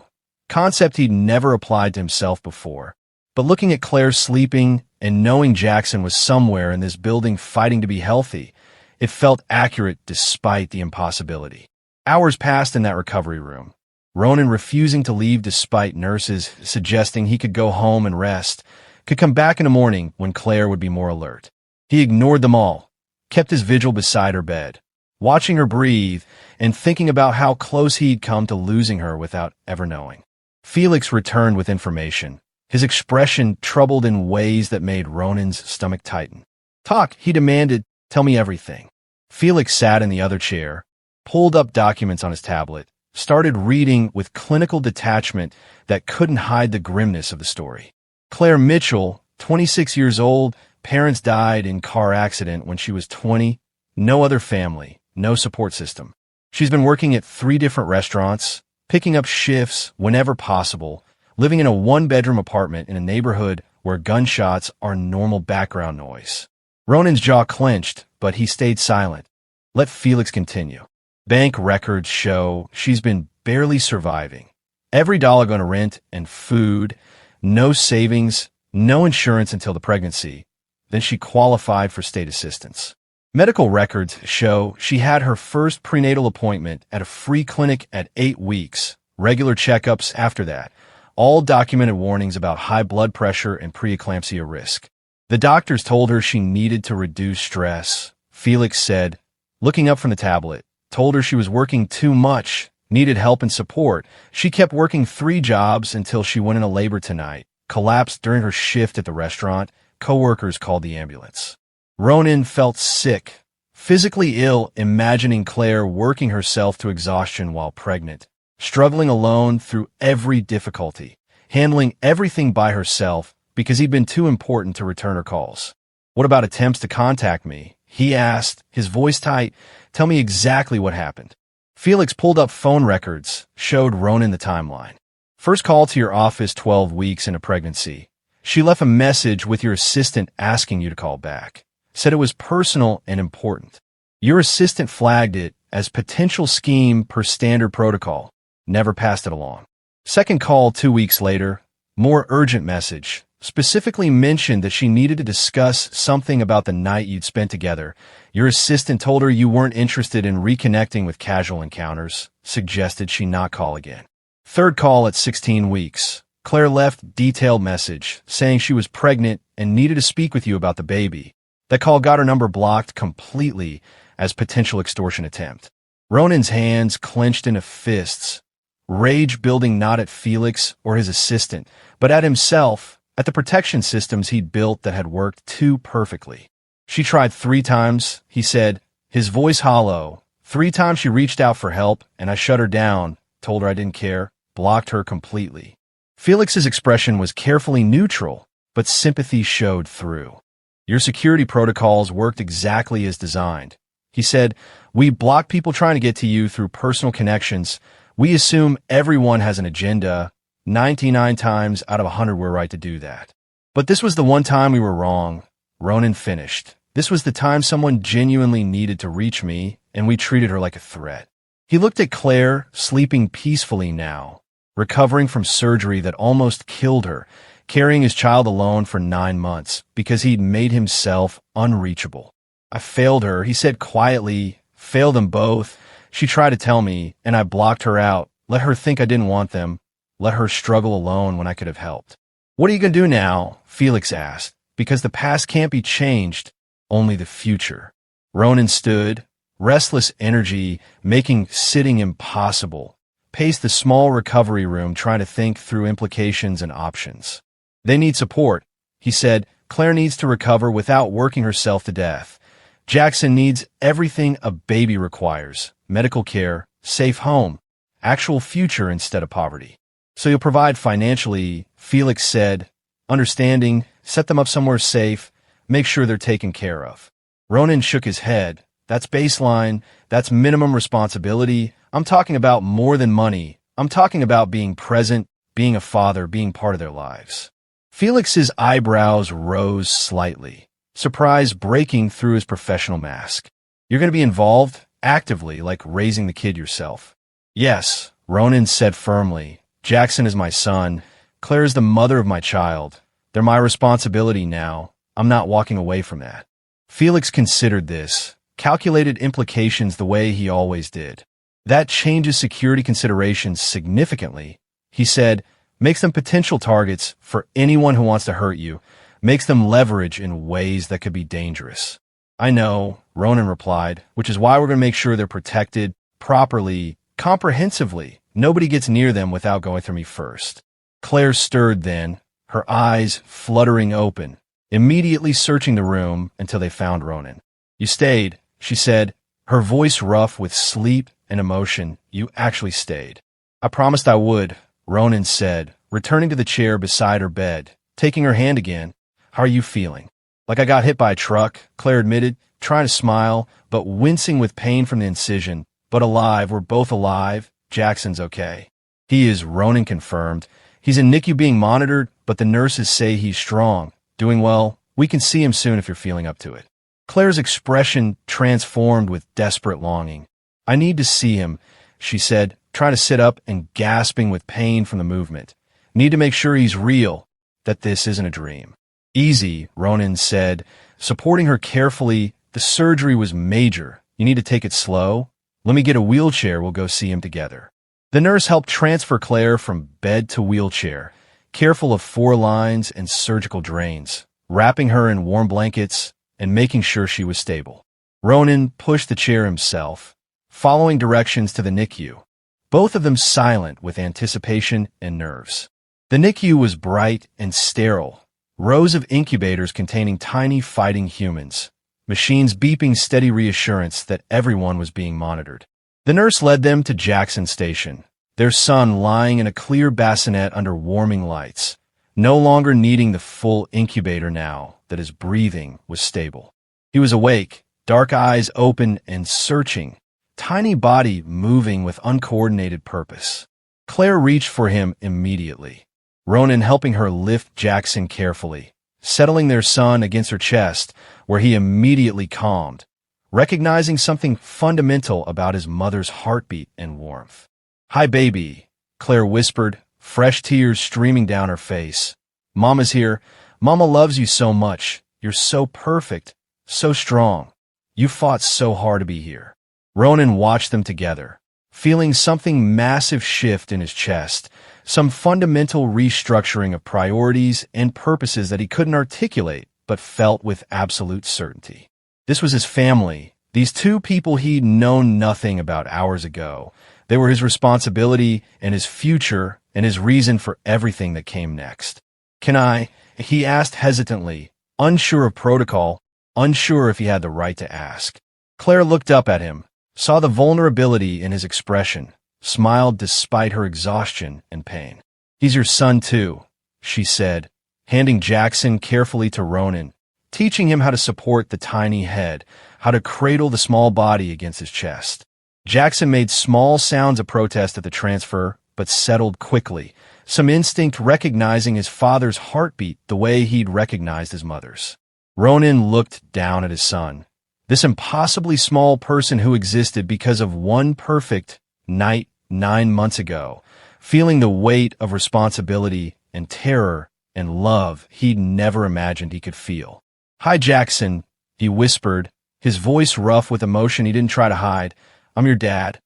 concept he'd never applied to himself before. But looking at Claire sleeping and knowing Jackson was somewhere in this building fighting to be healthy, it felt accurate despite the impossibility. Hours passed in that recovery room, Ronan refusing to leave despite nurses suggesting he could go home and rest, could come back in the morning when Claire would be more alert. He ignored them all, kept his vigil beside her bed, watching her breathe and thinking about how close he'd come to losing her without ever knowing. Felix returned with information, his expression troubled in ways that made Ronan's stomach tighten. "Talk," he demanded. "Tell me everything." Felix sat in the other chair, pulled up documents on his tablet, started reading with clinical detachment that couldn't hide the grimness of the story. Claire Mitchell, 26 years old, parents died in car accident when she was 20, no other family, no support system. She's been working at 3 different restaurants, picking up shifts whenever possible, living in a 1-bedroom apartment in a neighborhood where gunshots are normal background noise. Ronan's jaw clenched, but he stayed silent. Let Felix continue. "Bank records show she's been barely surviving. Every dollar going to rent and food, no savings, no insurance until the pregnancy. Then she qualified for state assistance. Medical records show she had her first prenatal appointment at a free clinic at 8 weeks, regular checkups after that, all documented warnings about high blood pressure and preeclampsia risk. The doctors told her she needed to reduce stress," Felix said, looking up from the tablet. "Told her she was working too much, needed help and support. She kept working 3 jobs until she went into labor tonight, collapsed during her shift at the restaurant. Coworkers called the ambulance." Ronan felt sick, physically ill, imagining Claire working herself to exhaustion while pregnant, struggling alone through every difficulty, handling everything by herself because he'd been too important to return her calls. "What about attempts to contact me?" he asked, his voice tight. "Tell me exactly what happened." Felix pulled up phone records, showed Ronan the timeline. "First call to your office 12 weeks into pregnancy. She left a message with your assistant asking you to call back. Said it was personal and important. Your assistant flagged it as potential scheme per standard protocol. Never passed it along. Second call 2 weeks later, more urgent message. Specifically mentioned that she needed to discuss something about the night you'd spent together. Your assistant told her you weren't interested in reconnecting with casual encounters, suggested she not call again. Third call at 16 weeks. Claire left detailed message saying she was pregnant and needed to speak with you about the baby. That call got her number blocked completely as potential extortion attempt. Ronan's hands clenched into fists, rage building not at Felix or his assistant, but at himself, at the protection systems he'd built that had worked too perfectly. She tried 3 times, he said, his voice hollow. 3 times she reached out for help, and I shut her down, told her I didn't care, blocked her completely. Felix's expression was carefully neutral, but sympathy showed through. Your security protocols worked exactly as designed. He said, we block people trying to get to you through personal connections. We assume everyone has an agenda. 99 times out of 100 we're right to do that. But this was the one time we were wrong. Ronan finished. This was the time someone genuinely needed to reach me, and we treated her like a threat. He looked at Claire, sleeping peacefully now, recovering from surgery that almost killed her, carrying his child alone for 9 months because he'd made himself unreachable. I failed her, he said quietly, failed them both. She tried to tell me, and I blocked her out, let her think I didn't want them, let her struggle alone when I could have helped. What are you going to do now? Felix asked, because the past can't be changed, only the future. Ronan stood, restless energy making sitting impossible, paced the small recovery room trying to think through implications and options. They need support, he said. Claire needs to recover without working herself to death. Jackson needs everything a baby requires, medical care, safe home, actual future instead of poverty. So you'll provide financially, Felix said, understanding, set them up somewhere safe, make sure they're taken care of. Ronan shook his head. That's baseline, that's minimum responsibility. I'm talking about more than money. I'm talking about being present, being a father, being part of their lives. Felix's eyebrows rose slightly, surprise breaking through his professional mask. You're going to be involved, actively, like raising the kid yourself. Yes, Ronan said firmly. Jackson is my son. Claire is the mother of my child. They're my responsibility now. I'm not walking away from that. Felix considered this, calculated implications the way he always did. That changes security considerations significantly. He said, makes them potential targets for anyone who wants to hurt you, makes them leverage in ways that could be dangerous. I know, Ronan replied, which is why we're going to make sure they're protected properly, comprehensively. Nobody gets near them without going through me first. Claire stirred then, her eyes fluttering open, immediately searching the room until they found Ronan. You stayed, she said, her voice rough with sleep and emotion. You actually stayed. I promised I would, Ronan said, returning to the chair beside her bed, taking her hand again. How are you feeling? Like I got hit by a truck, Claire admitted, trying to smile, but wincing with pain from the incision. But alive, we're both alive. Jackson's okay. He is, Ronan confirmed. He's in NICU being monitored, but the nurses say he's strong, doing well. We can see him soon if you're feeling up to it. Claire's expression transformed with desperate longing. I need to see him, she said, trying to sit up and gasping with pain from the movement. Need to make sure he's real, that this isn't a dream. Easy, Ronan said, supporting her carefully. The surgery was major. You need to take it slow. Let me get a wheelchair. We'll go see him together. The nurse helped transfer Claire from bed to wheelchair, careful of 4 lines and surgical drains, wrapping her in warm blankets and making sure she was stable. Ronan pushed the chair himself, following directions to the NICU, both of them silent with anticipation and nerves. The NICU was bright and sterile, rows of incubators containing tiny fighting humans, machines beeping steady reassurance that everyone was being monitored. The nurse led them to Jackson Station, their son lying in a clear bassinet under warming lights, no longer needing the full incubator now that his breathing was stable. He was awake, dark eyes open and searching, tiny body moving with uncoordinated purpose. Claire reached for him immediately, Ronan helping her lift Jackson carefully, settling their son against her chest, where he immediately calmed, recognizing something fundamental about his mother's heartbeat and warmth. Hi, baby, Claire whispered, fresh tears streaming down her face. Mama's here. Mama loves you so much. You're so perfect, so strong. You fought so hard to be here. Ronan watched them together, feeling something massive shift in his chest, some fundamental restructuring of priorities and purposes that he couldn't articulate but felt with absolute certainty. This was his family, These two people he'd known nothing about hours ago. They were his responsibility and his future and his reason for everything that came next. "Can I?" he asked hesitantly, unsure of protocol, unsure if he had the right to ask. Claire looked up at him, saw the vulnerability in his expression, smiled despite her exhaustion and pain. "He's your son too," she said, handing Jackson carefully to Ronan, teaching him how to support the tiny head, how to cradle the small body against his chest. Jackson made small sounds of protest at the transfer, but settled quickly, some instinct recognizing his father's heartbeat the way he'd recognized his mother's. Ronan looked down at his son, this impossibly small person who existed because of one perfect night 9 months ago, feeling the weight of responsibility and terror and love he'd never imagined he could feel. "Hi, Jackson," he whispered, his voice rough with emotion he didn't try to hide. "I'm your dad.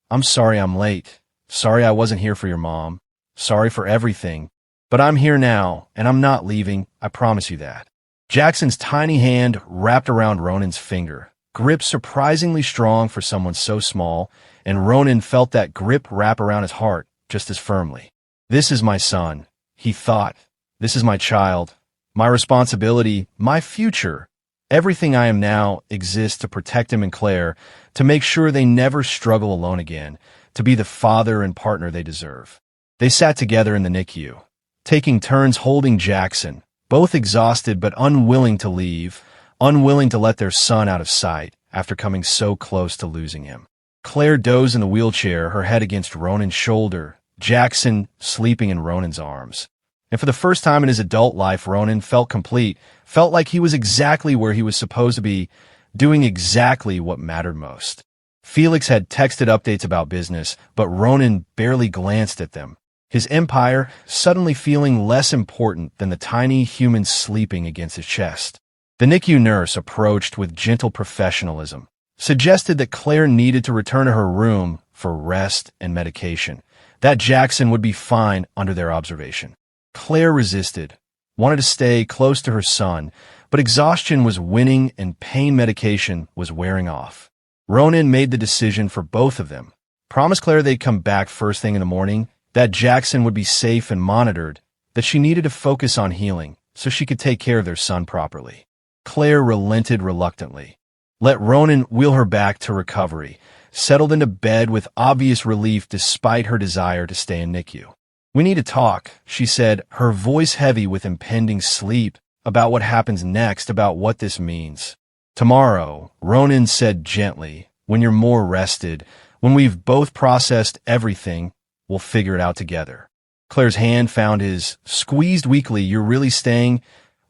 I'm sorry I'm late. Sorry I wasn't here for your mom. Sorry for everything. But I'm here now, and I'm not leaving, I promise you that." Jackson's tiny hand wrapped around Ronan's finger, grip surprisingly strong for someone so small, and Ronan felt that grip wrap around his heart just as firmly. "This is my son," he thought. "This is my child, my responsibility, my future. Everything I am now exists to protect him and Claire, to make sure they never struggle alone again, to be the father and partner they deserve." They sat together in the NICU, taking turns holding Jackson, both exhausted but unwilling to leave, unwilling to let their son out of sight after coming so close to losing him. Claire dozed in the wheelchair, her head against Ronan's shoulder, Jackson sleeping in Ronan's arms. And for the first time in his adult life, Ronan felt complete, felt like he was exactly where he was supposed to be, doing exactly what mattered most. Felix had texted updates about business, but Ronan barely glanced at them, his empire suddenly feeling less important than the tiny human sleeping against his chest. The NICU nurse approached with gentle professionalism, suggested that Claire needed to return to her room for rest and medication, that Jackson would be fine under their observation. Claire resisted, wanted to stay close to her son, but exhaustion was winning and pain medication was wearing off. Ronan made the decision for both of them, promised Claire they'd come back first thing in the morning, that Jackson would be safe and monitored, that she needed to focus on healing so she could take care of their son properly. Claire relented reluctantly, let Ronan wheel her back to recovery, settled into bed with obvious relief despite her desire to stay in NICU. "We need to talk," she said, her voice heavy with impending sleep, "about what happens next, about what this means." "Tomorrow," Ronan said gently, "when you're more rested, when we've both processed everything, we'll figure it out together." Claire's hand found his, squeezed weakly. "You're really staying?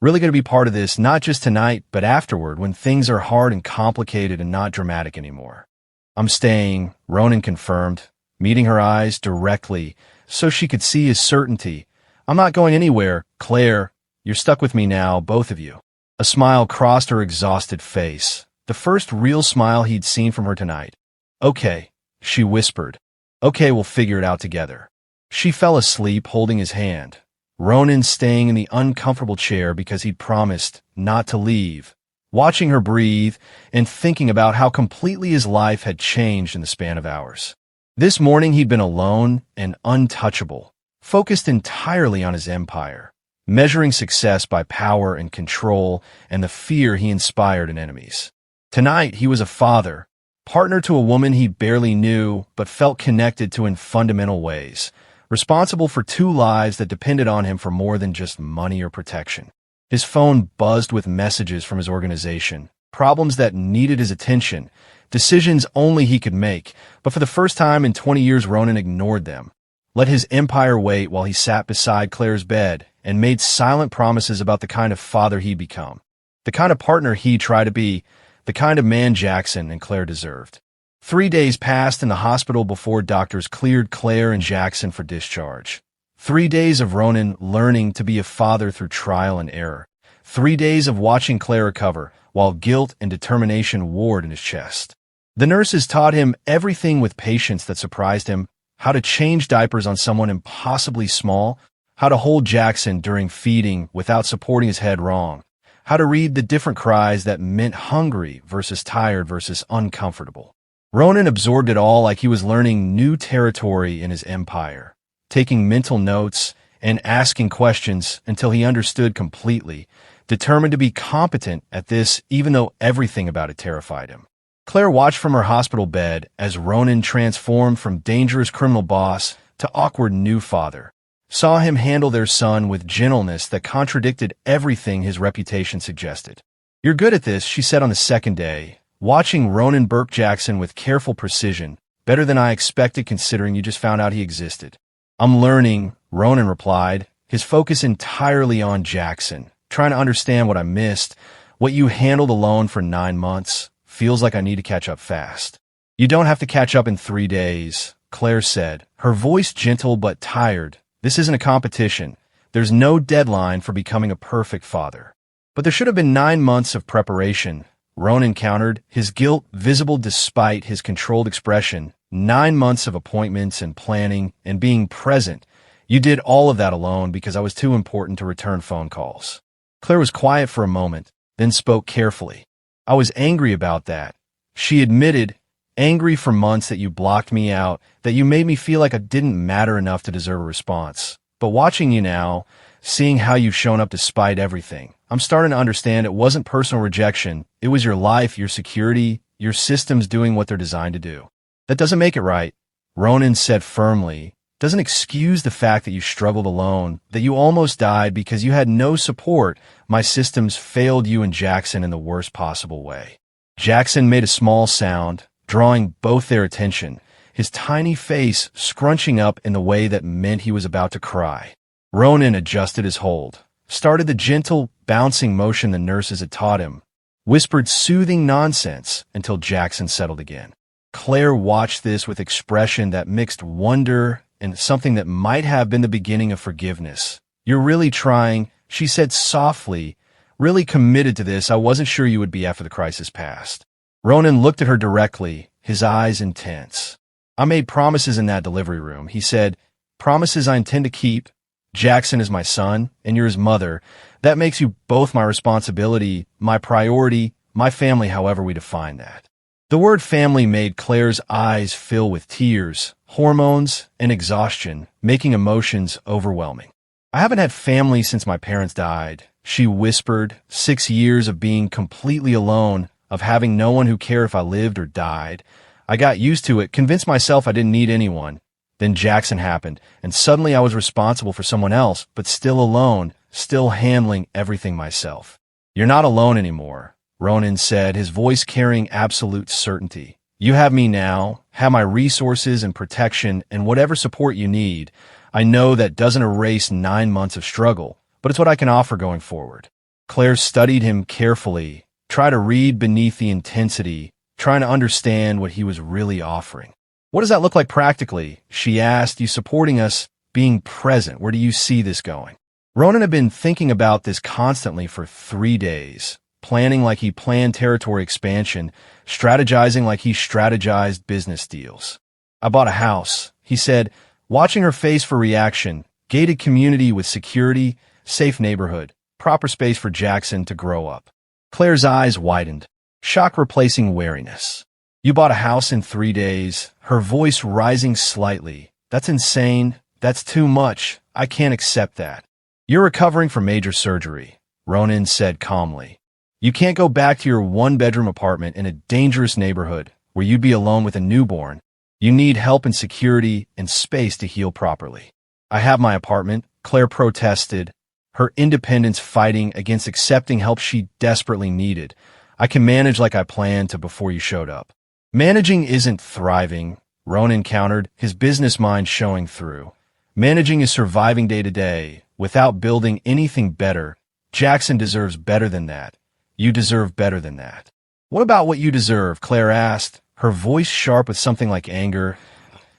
Really going to be part of this, not just tonight, but afterward, when things are hard and complicated and not dramatic anymore?" "I'm staying," Ronan confirmed, meeting her eyes directly so she could see his certainty. "I'm not going anywhere. Claire, you're stuck with me now, both of you." A smile crossed her exhausted face, the first real smile he'd seen from her tonight. "Okay," she whispered. "Okay, we'll figure it out together." She fell asleep holding his hand, Ronan staying in the uncomfortable chair because he'd promised not to leave, watching her breathe and thinking about how completely his life had changed in the span of hours. This morning he'd been alone and untouchable, focused entirely on his empire, measuring success by power and control and the fear he inspired in enemies. Tonight he was a father, partner to a woman he barely knew but felt connected to in fundamental ways, responsible for 2 lives that depended on him for more than just money or protection. His phone buzzed with messages from his organization, problems that needed his attention, decisions only he could make, but for the first time in 20 years Ronan ignored them, let his empire wait while he sat beside Claire's bed and made silent promises about the kind of father he'd become, the kind of partner he'd try to be, the kind of man Jackson and Claire deserved. 3 days passed in the hospital before doctors cleared Claire and Jackson for discharge. 3 days of Ronan learning to be a father through trial and error. 3 days of watching Claire recover, while guilt and determination warred in his chest. The nurses taught him everything with patience that surprised him, how to change diapers on someone impossibly small, how to hold Jackson during feeding without supporting his head wrong, how to read the different cries that meant hungry versus tired versus uncomfortable. Ronan absorbed it all like he was learning new territory in his empire, taking mental notes and asking questions until he understood completely, determined to be competent at this even though everything about it terrified him. Claire watched from her hospital bed as Ronan transformed from dangerous criminal boss to awkward new father, saw him handle their son with gentleness that contradicted everything his reputation suggested. "You're good at this," she said on the second day, watching Ronan Burke Jackson with careful precision, "better than I expected considering you just found out he existed." "I'm learning," Ronan replied, his focus entirely on Jackson, "trying to understand what I missed, what you handled alone for 9 months. Feels like I need to catch up fast." "You don't have to catch up in 3 days," Claire said, her voice gentle but tired. "This isn't a competition. There's no deadline for becoming a perfect father." "But there should have been 9 months of preparation," Ronan countered, his guilt visible despite his controlled expression. 9 months of appointments and planning and being present. "You did all of that alone because I was too important to return phone calls." Claire was quiet for a moment, then spoke carefully. "I was angry about that," she admitted, "angry for months that you blocked me out, that you made me feel like I didn't matter enough to deserve a response. But watching you now, seeing how you've shown up despite everything, I'm starting to understand it wasn't personal rejection. It was your life, your security, your systems doing what they're designed to do." "That doesn't make it right," Ronan said firmly. "Doesn't excuse the fact that you struggled alone, that you almost died because you had no support. My systems failed you and Jackson in the worst possible way." Jackson made a small sound, drawing both their attention, his tiny face scrunching up in the way that meant he was about to cry. Ronan adjusted his hold, started the gentle, bouncing motion the nurses had taught him, whispered soothing nonsense until Jackson settled again. Claire watched this with expression that mixed wonder and something that might have been the beginning of forgiveness. "You're really trying," she said softly, "really committed to this. I wasn't sure you would be after the crisis passed." Ronan looked at her directly, his eyes intense. "I made promises in that delivery room," he said, "promises I intend to keep. Jackson is my son, and you're his mother. That makes you both my responsibility, my priority, my family, however we define that." The word family made Claire's eyes fill with tears, hormones, and exhaustion, making emotions overwhelming. "I haven't had family since my parents died," she whispered, 6 years of being completely alone, of having no one who cared if I lived or died. "I got used to it, convinced myself I didn't need anyone. Then Jackson happened, and suddenly I was responsible for someone else, but still alone, still handling everything myself." "You're not alone anymore," Ronan said, his voice carrying absolute certainty. "You have me now, have my resources and protection and whatever support you need. I know that doesn't erase 9 months of struggle, but it's what I can offer going forward." Claire studied him carefully, tried to read beneath the intensity, trying to understand what he was really offering. "What does that look like practically?" she asked. "You supporting us, being present. Where do you see this going?" Ronan had been thinking about this constantly for 3 days, planning like he planned territory expansion, strategizing like he strategized business deals. "I bought a house," he said, watching her face for reaction. "Gated community with security, safe neighborhood, proper space for Jackson to grow up." Claire's eyes widened, shock replacing wariness. "You bought a house in 3 days," her voice rising slightly. "That's insane. That's too much. I can't accept that." "You're recovering from major surgery," Ronan said calmly. "You can't go back to your 1-bedroom apartment in a dangerous neighborhood where you'd be alone with a newborn. You need help and security and space to heal properly." "I have my apartment," Claire protested, her independence fighting against accepting help she desperately needed. "I can manage like I planned to before you showed up." "Managing isn't thriving," Ronan countered, his business mind showing through. "Managing is surviving day to day, without building anything better. Jackson deserves better than that. You deserve better than that." "What about what you deserve?" Claire asked, her voice sharp with something like anger.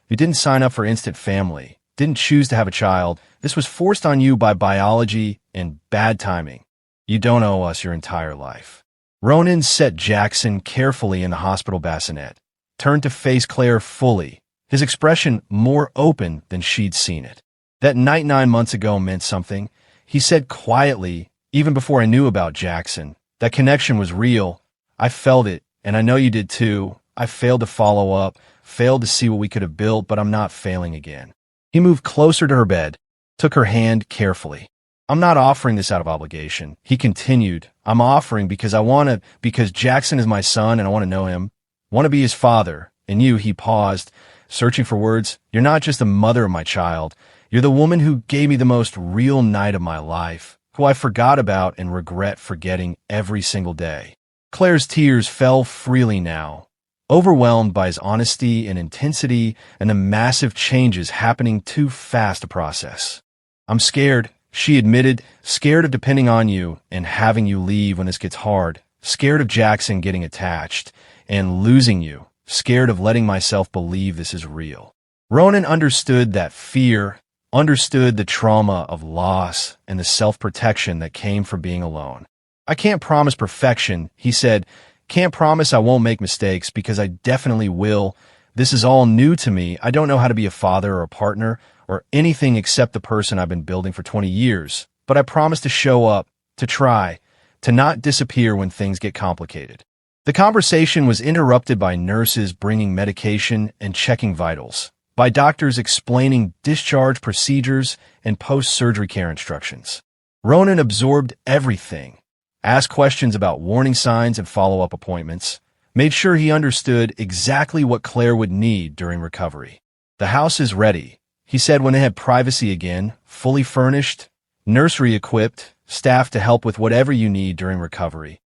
"You didn't sign up for instant family, didn't choose to have a child. This was forced on you by biology and bad timing. You don't owe us your entire life." Ronan set Jackson carefully in the hospital bassinet, turned to face Claire fully, his expression more open than she'd seen it. "That night 9 months ago meant something," he said quietly, Even before I knew about Jackson, that connection was real. I felt it, and I know you did too. I failed to follow up, failed to see what we could have built, but I'm not failing again. He moved closer to her bed, took her hand carefully. I'm not offering this out of obligation. He continued, I'm offering because Jackson is my son and I want to know him. Want to be his father. And you, he paused, searching for words. You're not just the mother of my child. You're the woman who gave me the most real night of my life, who I forgot about and regret forgetting every single day. Claire's tears fell freely now, overwhelmed by his honesty and intensity and the massive changes happening too fast to process. I'm scared, she admitted, scared of depending on you and having you leave when this gets hard, scared of Jackson getting attached and losing you, scared of letting myself believe this is real. Ronan understood that fear, understood the trauma of loss and the self-protection that came from being alone. I can't promise perfection, he said. Can't promise I won't make mistakes because I definitely will. This is all new to me. I don't know how to be a father or a partner or anything except the person I've been building for 20 years. But I promise to show up, to try, to not disappear when things get complicated. The conversation was interrupted by nurses bringing medication and checking vitals, by doctors explaining discharge procedures and post-surgery care instructions. Ronan absorbed everything, asked questions about warning signs and follow-up appointments, made sure he understood exactly what Claire would need during recovery. The house is ready, he said when they had privacy again, fully furnished, nursery equipped, staffed to help with whatever you need during recovery.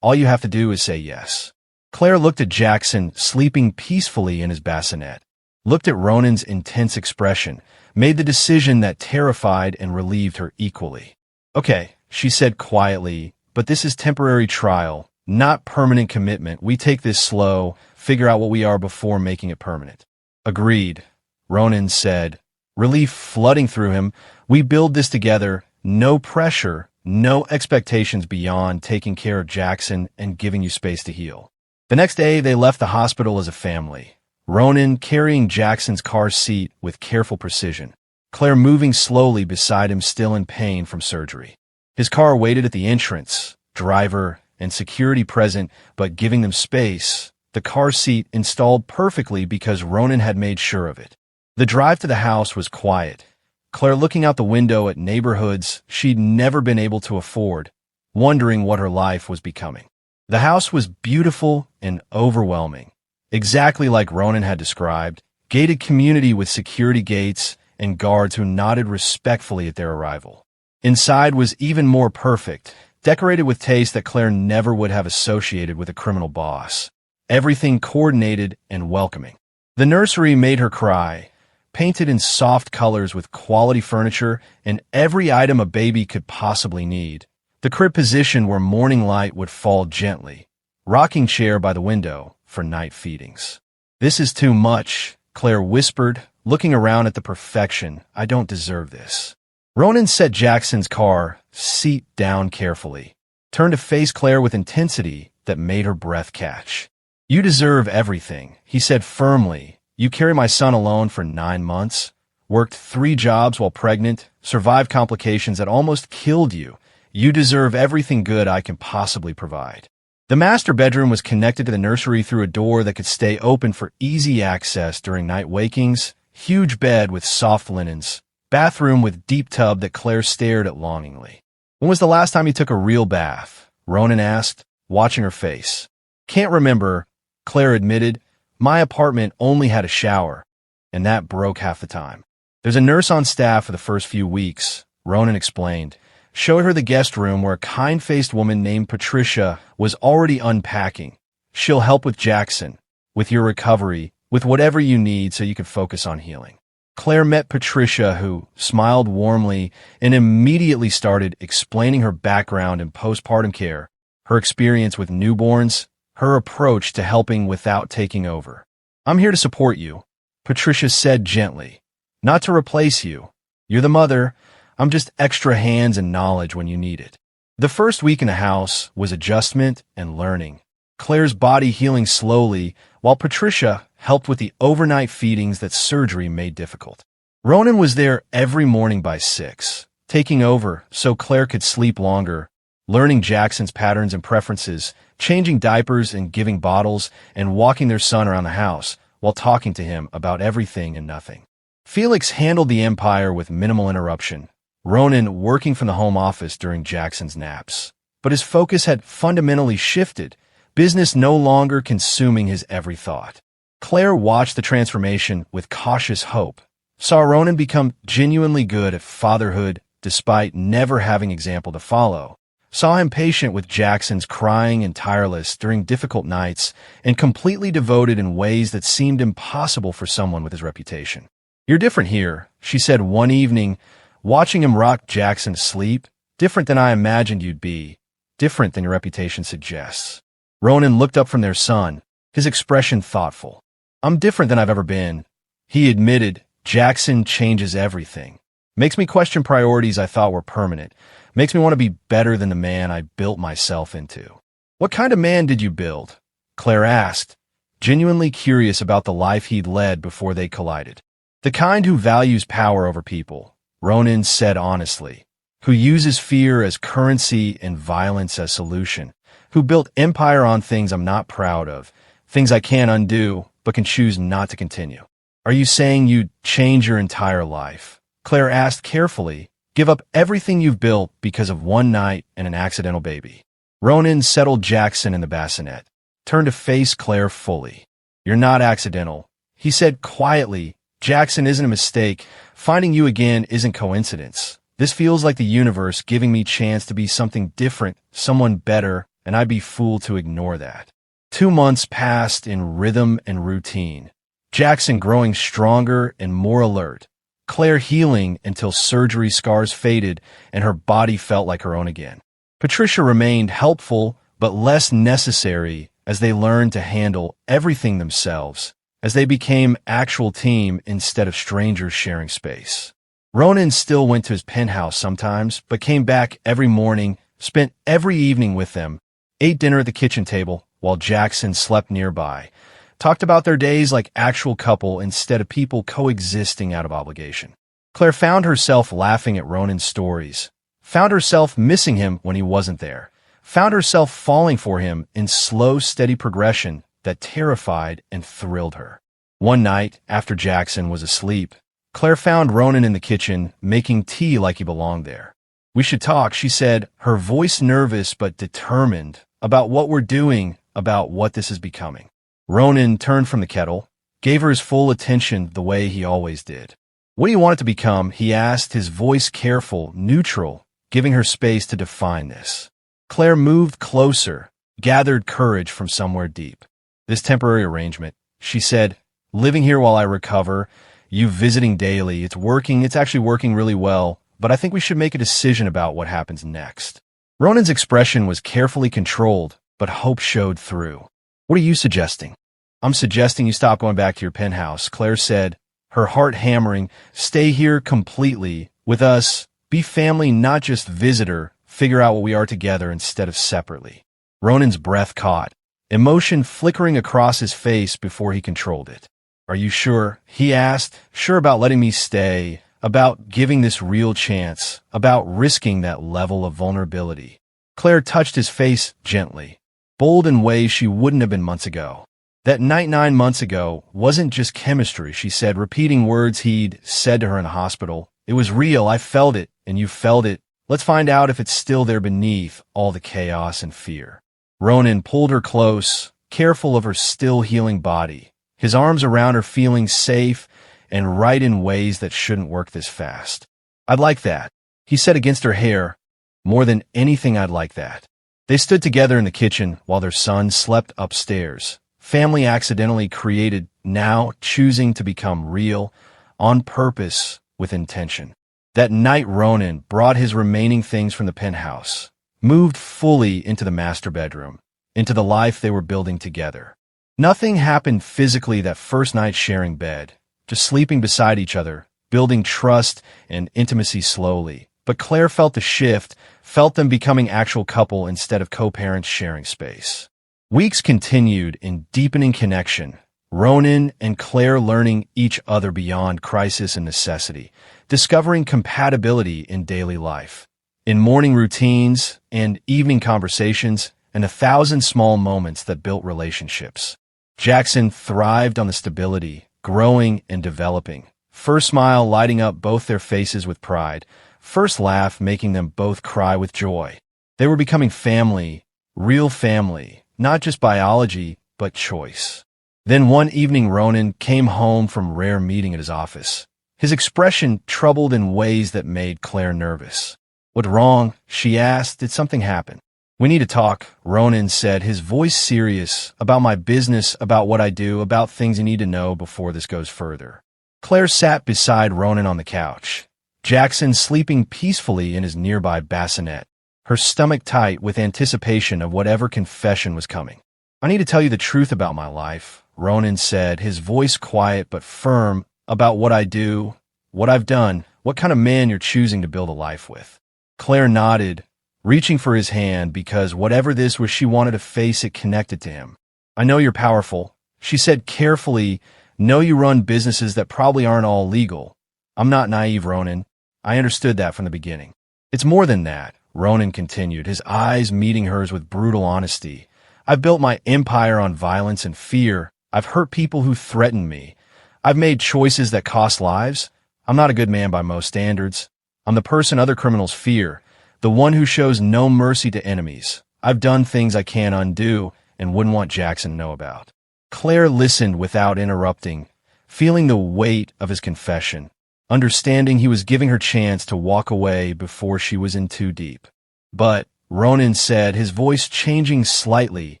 All you have to do is say yes. Claire looked at Jackson sleeping peacefully in his bassinet, looked at Ronan's intense expression, made the decision that terrified and relieved her equally. Okay, she said quietly, but this is temporary trial, not permanent commitment. We take this slow, figure out what we are before making it permanent. Agreed, Ronan said, relief flooding through him. We build this together, no pressure, no expectations beyond taking care of Jackson and giving you space to heal. The next day, they left the hospital as a family. Ronan carrying Jackson's car seat with careful precision, Claire moving slowly beside him, still in pain from surgery. His car waited at the entrance, driver and security present, but giving them space, the car seat installed perfectly because Ronan had made sure of it. The drive to the house was quiet, Claire looking out the window at neighborhoods she'd never been able to afford, wondering what her life was becoming. The house was beautiful and overwhelming, exactly like Ronan had described, gated community with security gates and guards who nodded respectfully at their arrival. Inside was even more perfect, decorated with taste that Claire never would have associated with a criminal boss. Everything coordinated and welcoming. The nursery made her cry, painted in soft colors with quality furniture and every item a baby could possibly need. The crib position where morning light would fall gently, rocking chair by the window for night feedings. This is too much, Claire whispered, looking around at the perfection. I don't deserve this. Ronan set Jackson's car seat down carefully, turned to face Claire with intensity that made her breath catch. You deserve everything, he said firmly. You carry my son alone for 9 months, worked 3 jobs while pregnant, survived complications that almost killed you. You deserve everything good I can possibly provide. The master bedroom was connected to the nursery through a door that could stay open for easy access during night wakings, huge bed with soft linens, bathroom with deep tub that Claire stared at longingly. When was the last time you took a real bath? Ronan asked, watching her face. Can't remember, Claire admitted. My apartment only had a shower, and that broke half the time. There's a nurse on staff for the first few weeks, Ronan explained. Showed her the guest room where a kind-faced woman named Patricia was already unpacking. She'll help with Jackson, with your recovery, with whatever you need so you can focus on healing. Claire met Patricia, who smiled warmly and immediately started explaining her background in postpartum care, her experience with newborns, her approach to helping without taking over. I'm here to support you, Patricia said gently. Not to replace you. You're the mother. I'm just extra hands and knowledge when you need it. The first week in the house was adjustment and learning. Claire's body healing slowly, while Patricia helped with the overnight feedings that surgery made difficult. Ronan was there every morning by 6, taking over so Claire could sleep longer, learning Jackson's patterns and preferences, changing diapers and giving bottles, and walking their son around the house while talking to him about everything and nothing. Felix handled the empire with minimal interruption, Ronan working from the home office during Jackson's naps. But his focus had fundamentally shifted, business no longer consuming his every thought. Claire watched the transformation with cautious hope, saw Ronan become genuinely good at fatherhood despite never having example to follow, saw him patient with Jackson's crying and tireless during difficult nights, and completely devoted in ways that seemed impossible for someone with his reputation. "You're different here," she said one evening, watching him rock Jackson to sleep. "Different than I imagined you'd be. Different than your reputation suggests." Ronan looked up from their son, his expression thoughtful. "I'm different than I've ever been," he admitted. "Jackson changes everything. Makes me question priorities I thought were permanent. Makes me want to be better than the man I built myself into." "What kind of man did you build?" Claire asked, genuinely curious about the life he'd led before they collided. "The kind who values power over people," Ronan said honestly, "who uses fear as currency and violence as solution, who built empire on things I'm not proud of, things I can't undo but can choose not to continue." "Are you saying you'd change your entire life?" Claire asked carefully. "Give up everything you've built because of one night and an accidental baby?" Ronan settled Jackson in the bassinet, turned to face Claire fully. "You're not accidental," he said quietly. "Jackson isn't a mistake. Finding you again isn't coincidence. This feels like the universe giving me a chance to be something different, someone better, and I'd be fooled to ignore that." 2 months passed in rhythm and routine. Jackson growing stronger and more alert. Claire healing until surgery scars faded and her body felt like her own again. Patricia remained helpful but less necessary as they learned to handle everything themselves, as they became actual team instead of strangers sharing space. Ronan still went to his penthouse sometimes, but came back every morning, spent every evening with them, ate dinner at the kitchen table while Jackson slept nearby, talked about their days like actual couple instead of people coexisting out of obligation. Claire found herself laughing at Ronan's stories, found herself missing him when he wasn't there, found herself falling for him in slow, steady progression that terrified and thrilled her. One night, after Jackson was asleep, Claire found Ronan in the kitchen, making tea like he belonged there. "We should talk," she said, her voice nervous but determined, "about what we're doing, about what this is becoming." Ronan turned from the kettle, gave her his full attention the way he always did. "What do you want it to become?" he asked, his voice careful, neutral, giving her space to define this. Claire moved closer, gathered courage from somewhere deep. "This temporary arrangement," she said, "living here while I recover, you visiting daily, it's actually working really well, but I think we should make a decision about what happens next." Ronan's expression was carefully controlled, but hope showed through. "What are you suggesting?" "I'm suggesting you stop going back to your penthouse," Claire said, her heart hammering. "Stay here completely, with us, be family, not just visitor, figure out what we are together instead of separately." Ronan's breath caught, emotion flickering across his face before he controlled it. "Are you sure?" he asked. "Sure about letting me stay, about giving this real chance, about risking that level of vulnerability?" Claire touched his face gently, bold in ways she wouldn't have been months ago. "That night 9 months ago wasn't just chemistry," she said, repeating words he'd said to her in the hospital. "It was real. I felt it, and you felt it. Let's find out if it's still there beneath all the chaos and fear." Ronan pulled her close, careful of her still healing body, his arms around her, feeling safe and right in ways that shouldn't work this fast. "I'd like that," he said against her hair. "More than anything, I'd like that." They stood together in the kitchen while their son slept upstairs. Family accidentally created, now choosing to become real, on purpose, with intention. That night Ronan brought his remaining things from the penthouse, moved fully into the master bedroom, into the life they were building together. Nothing happened physically that first night sharing bed, just sleeping beside each other, building trust and intimacy slowly. But Claire felt the shift, felt them becoming actual couple instead of co-parents sharing space. Weeks continued in deepening connection, Ronan and Claire learning each other beyond crisis and necessity, discovering compatibility in daily life. in morning routines and evening conversations, and 1,000 small moments that built relationships. Jackson thrived on the stability, growing and developing. First smile lighting up both their faces with pride, first laugh making them both cry with joy. They were becoming family, real family, not just biology, but choice. Then one evening Ronan came home from a rare meeting at his office. His expression troubled in ways that made Claire nervous. "What's wrong?" she asked. "Did something happen?" "We need to talk," Ronan said, his voice serious, "about my business, about what I do, about things you need to know before this goes further." Claire sat beside Ronan on the couch, Jackson sleeping peacefully in his nearby bassinet, her stomach tight with anticipation of whatever confession was coming. "I need to tell you the truth about my life," Ronan said, his voice quiet but firm, "about what I do, what I've done, what kind of man you're choosing to build a life with." Claire nodded, reaching for his hand because whatever this was, she wanted to face it connected to him. "I know you're powerful," she said carefully. "Know you run businesses that probably aren't all legal. I'm not naive, Ronan. I understood that from the beginning." "It's more than that," Ronan continued, his eyes meeting hers with brutal honesty. "I've built my empire on violence and fear. I've hurt people who threatened me. I've made choices that cost lives. I'm not a good man by most standards. I'm the person other criminals fear, the one who shows no mercy to enemies. I've done things I can't undo and wouldn't want Jackson to know about." Claire listened without interrupting, feeling the weight of his confession, understanding he was giving her chance to walk away before she was in too deep. "But," Ronan said, his voice changing slightly,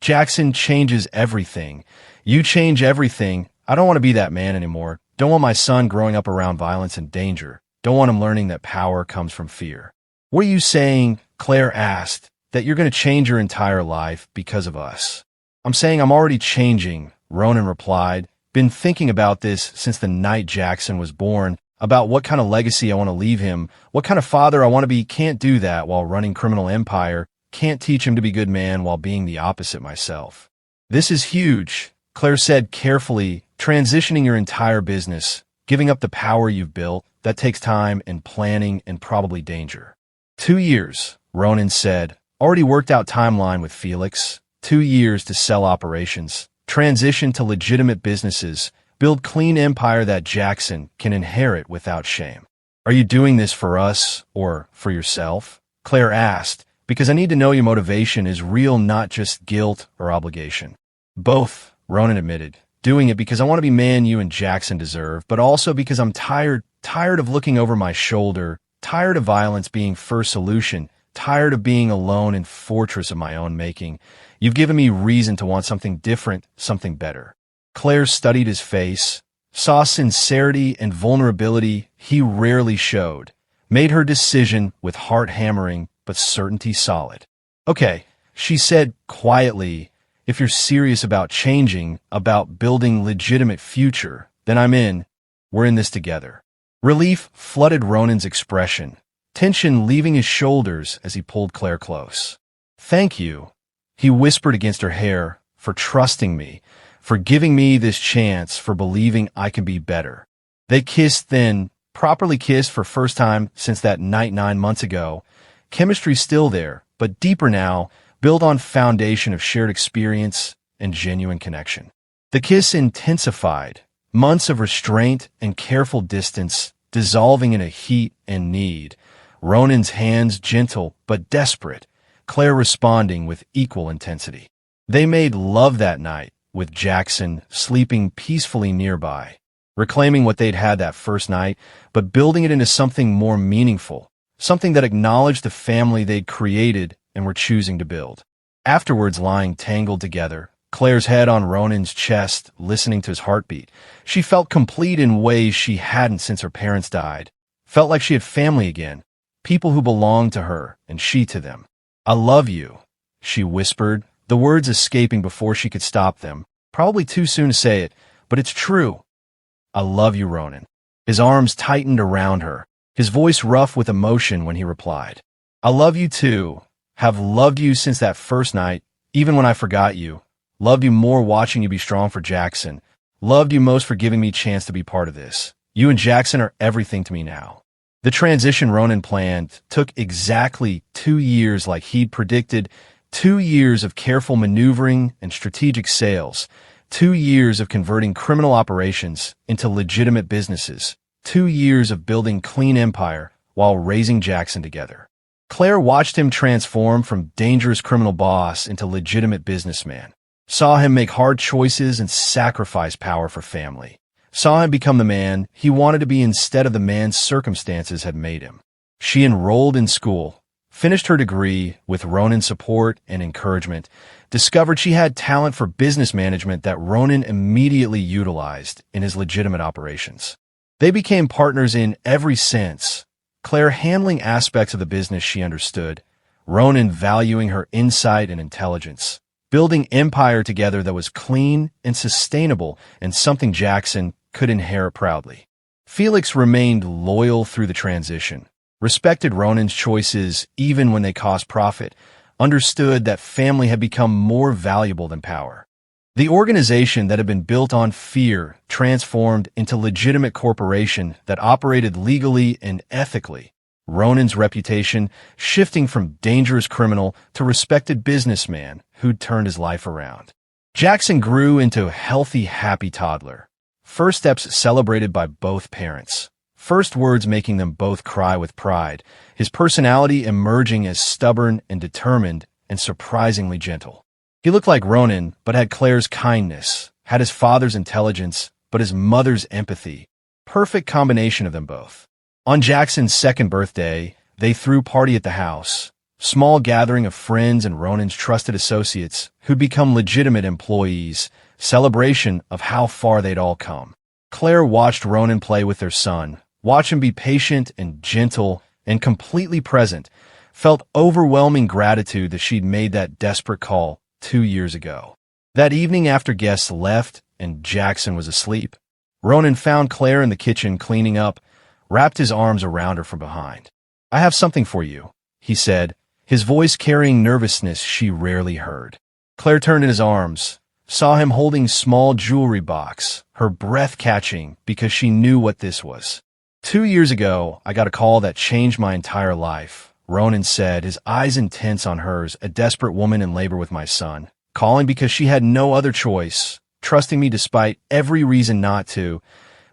"Jackson changes everything. You change everything. I don't want to be that man anymore. Don't want my son growing up around violence and danger. Don't want him learning that power comes from fear." "What are you saying?" Claire asked. "That you're going to change your entire life because of us?" "I'm saying I'm already changing," Ronan replied. "Been thinking about this since the night Jackson was born, about what kind of legacy I want to leave him, what kind of father I want to be. Can't do that while running criminal empire. Can't teach him to be a good man while being the opposite myself." "This is huge," Claire said carefully. "Transitioning your entire business, giving up the power you've built, that takes time and planning and probably danger." 2 years, Ronan said. "Already worked out timeline with Felix. 2 years to sell operations, transition to legitimate businesses, build clean empire that Jackson can inherit without shame." "Are you doing this for us or for yourself?" Claire asked, "because I need to know your motivation is real, not just guilt or obligation." "Both," Ronan admitted. "Doing it because I want to be man you and Jackson deserve, but also because I'm tired of looking over my shoulder, tired of violence being first solution, tired of being alone in fortress of my own making. You've given me reason to want something different, something better." Claire studied his face, saw sincerity and vulnerability he rarely showed, made her decision with heart hammering but certainty solid. "Okay," she said quietly, "if you're serious about changing, about building legitimate future, then I'm in. We're in this together." Relief flooded Ronan's expression, tension leaving his shoulders as he pulled Claire close. "Thank you," he whispered against her hair, "for trusting me, for giving me this chance, for believing I can be better." They kissed then, properly kissed for first time since that night 9 months ago. Chemistry still there, but deeper now, built on foundation of shared experience and genuine connection. The kiss intensified, months of restraint and careful distance dissolving in a heat and need. Ronan's hands gentle but desperate, Claire responding with equal intensity. They made love that night, with Jackson sleeping peacefully nearby, reclaiming what they'd had that first night, but building it into something more meaningful, something that acknowledged the family they'd created and were choosing to build. Afterwards, lying tangled together, Claire's head on Ronan's chest, listening to his heartbeat, she felt complete in ways she hadn't since her parents died. Felt like she had family again, people who belonged to her and she to them. "I love you," she whispered, the words escaping before she could stop them. Probably too soon to say it, but it's true. "I love you, Ronan." His arms tightened around her, his voice rough with emotion when he replied. "I love you too. Have loved you since that first night, even when I forgot you. Loved you more watching you be strong for Jackson. Loved you most for giving me a chance to be part of this. You and Jackson are everything to me now." The transition Ronan planned took exactly 2 years like he'd predicted, 2 years of careful maneuvering and strategic sales, 2 years of converting criminal operations into legitimate businesses, 2 years of building clean empire while raising Jackson together. Claire watched him transform from dangerous criminal boss into legitimate businessman, saw him make hard choices and sacrifice power for family, saw him become the man he wanted to be instead of the man circumstances had made him. She enrolled in school, finished her degree with Ronan's support and encouragement, discovered she had talent for business management that Ronan immediately utilized in his legitimate operations. They became partners in every sense, Claire handling aspects of the business she understood, Ronan valuing her insight and intelligence, building empire together that was clean and sustainable and something Jackson could inherit proudly. Felix remained loyal through the transition, respected Ronan's choices even when they cost profit, understood that family had become more valuable than power. The organization that had been built on fear transformed into a legitimate corporation that operated legally and ethically. Ronan's reputation shifting from dangerous criminal to respected businessman who'd turned his life around. Jackson grew into a healthy, happy toddler. First steps celebrated by both parents. First words making them both cry with pride. His personality emerging as stubborn and determined and surprisingly gentle. He looked like Ronan, but had Claire's kindness, had his father's intelligence, but his mother's empathy. Perfect combination of them both. On Jackson's second birthday, they threw a party at the house. Small gathering of friends and Ronan's trusted associates who'd become legitimate employees. Celebration of how far they'd all come. Claire watched Ronan play with their son, watch him be patient and gentle and completely present, felt overwhelming gratitude that she'd made that desperate call 2 years ago. That evening after guests left and Jackson was asleep, Ronan found Claire in the kitchen cleaning up, wrapped his arms around her from behind. "I have something for you," he said, his voice carrying nervousness she rarely heard. Claire turned in his arms, saw him holding a small jewelry box, her breath catching because she knew what this was. 2 years ago, I got a call that changed my entire life," Ronan said, his eyes intense on hers, a desperate woman in labor with my son, calling because she had no other choice, trusting me despite every reason not to.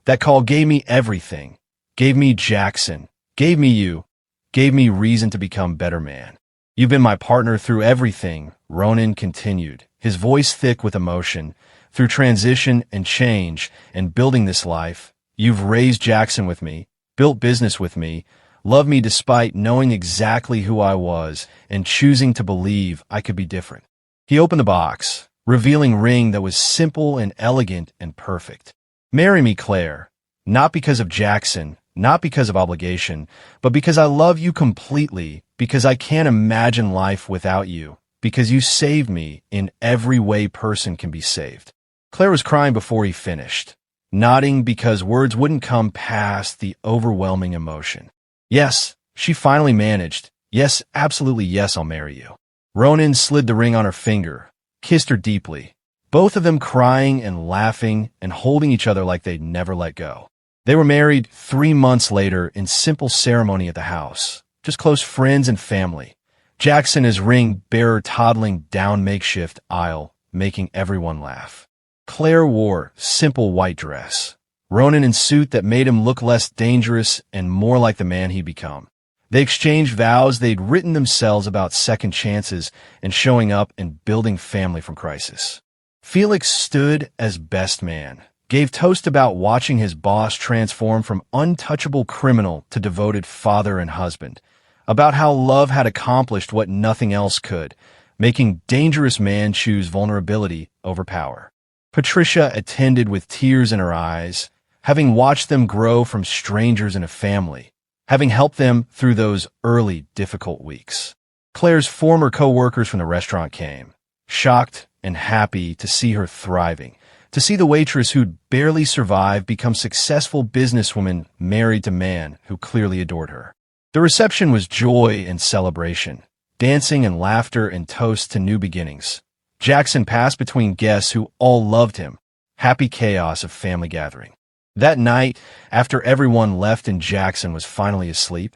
That call gave me everything, gave me Jackson, gave me you, gave me reason to become a better man. You've been my partner through everything, Ronan continued, his voice thick with emotion. Through transition and change and building this life, you've raised Jackson with me, built business with me, loved me despite knowing exactly who I was and choosing to believe I could be different. He opened the box, revealing a ring that was simple and elegant and perfect. "Marry me, Claire, not because of Jackson, not because of obligation, but because I love you completely, because I can't imagine life without you, because you saved me in every way person can be saved." Claire was crying before he finished, nodding because words wouldn't come past the overwhelming emotion. Yes, she finally managed. Yes, absolutely yes, I'll marry you. Ronan slid the ring on her finger, kissed her deeply, both of them crying and laughing and holding each other like they'd never let go. They were married 3 months later in simple ceremony at the house, just close friends and family. Jackson, his ring bearer, toddling down makeshift aisle, making everyone laugh. Claire wore simple white dress, Ronan in suit that made him look less dangerous and more like the man he'd become. They exchanged vows they'd written themselves about second chances and showing up and building family from crisis. Felix stood as best man, gave toast about watching his boss transform from untouchable criminal to devoted father and husband, about how love had accomplished what nothing else could, making dangerous man choose vulnerability over power. Patricia attended with tears in her eyes, having watched them grow from strangers in a family, having helped them through those early difficult weeks. Claire's former co-workers from the restaurant came, shocked and happy to see her thriving, to see the waitress who'd barely survived become successful businesswoman married to man who clearly adored her. The reception was joy and celebration, dancing and laughter and toast to new beginnings. Jackson passed between guests who all loved him, happy chaos of family gathering. That night, after everyone left and Jackson was finally asleep,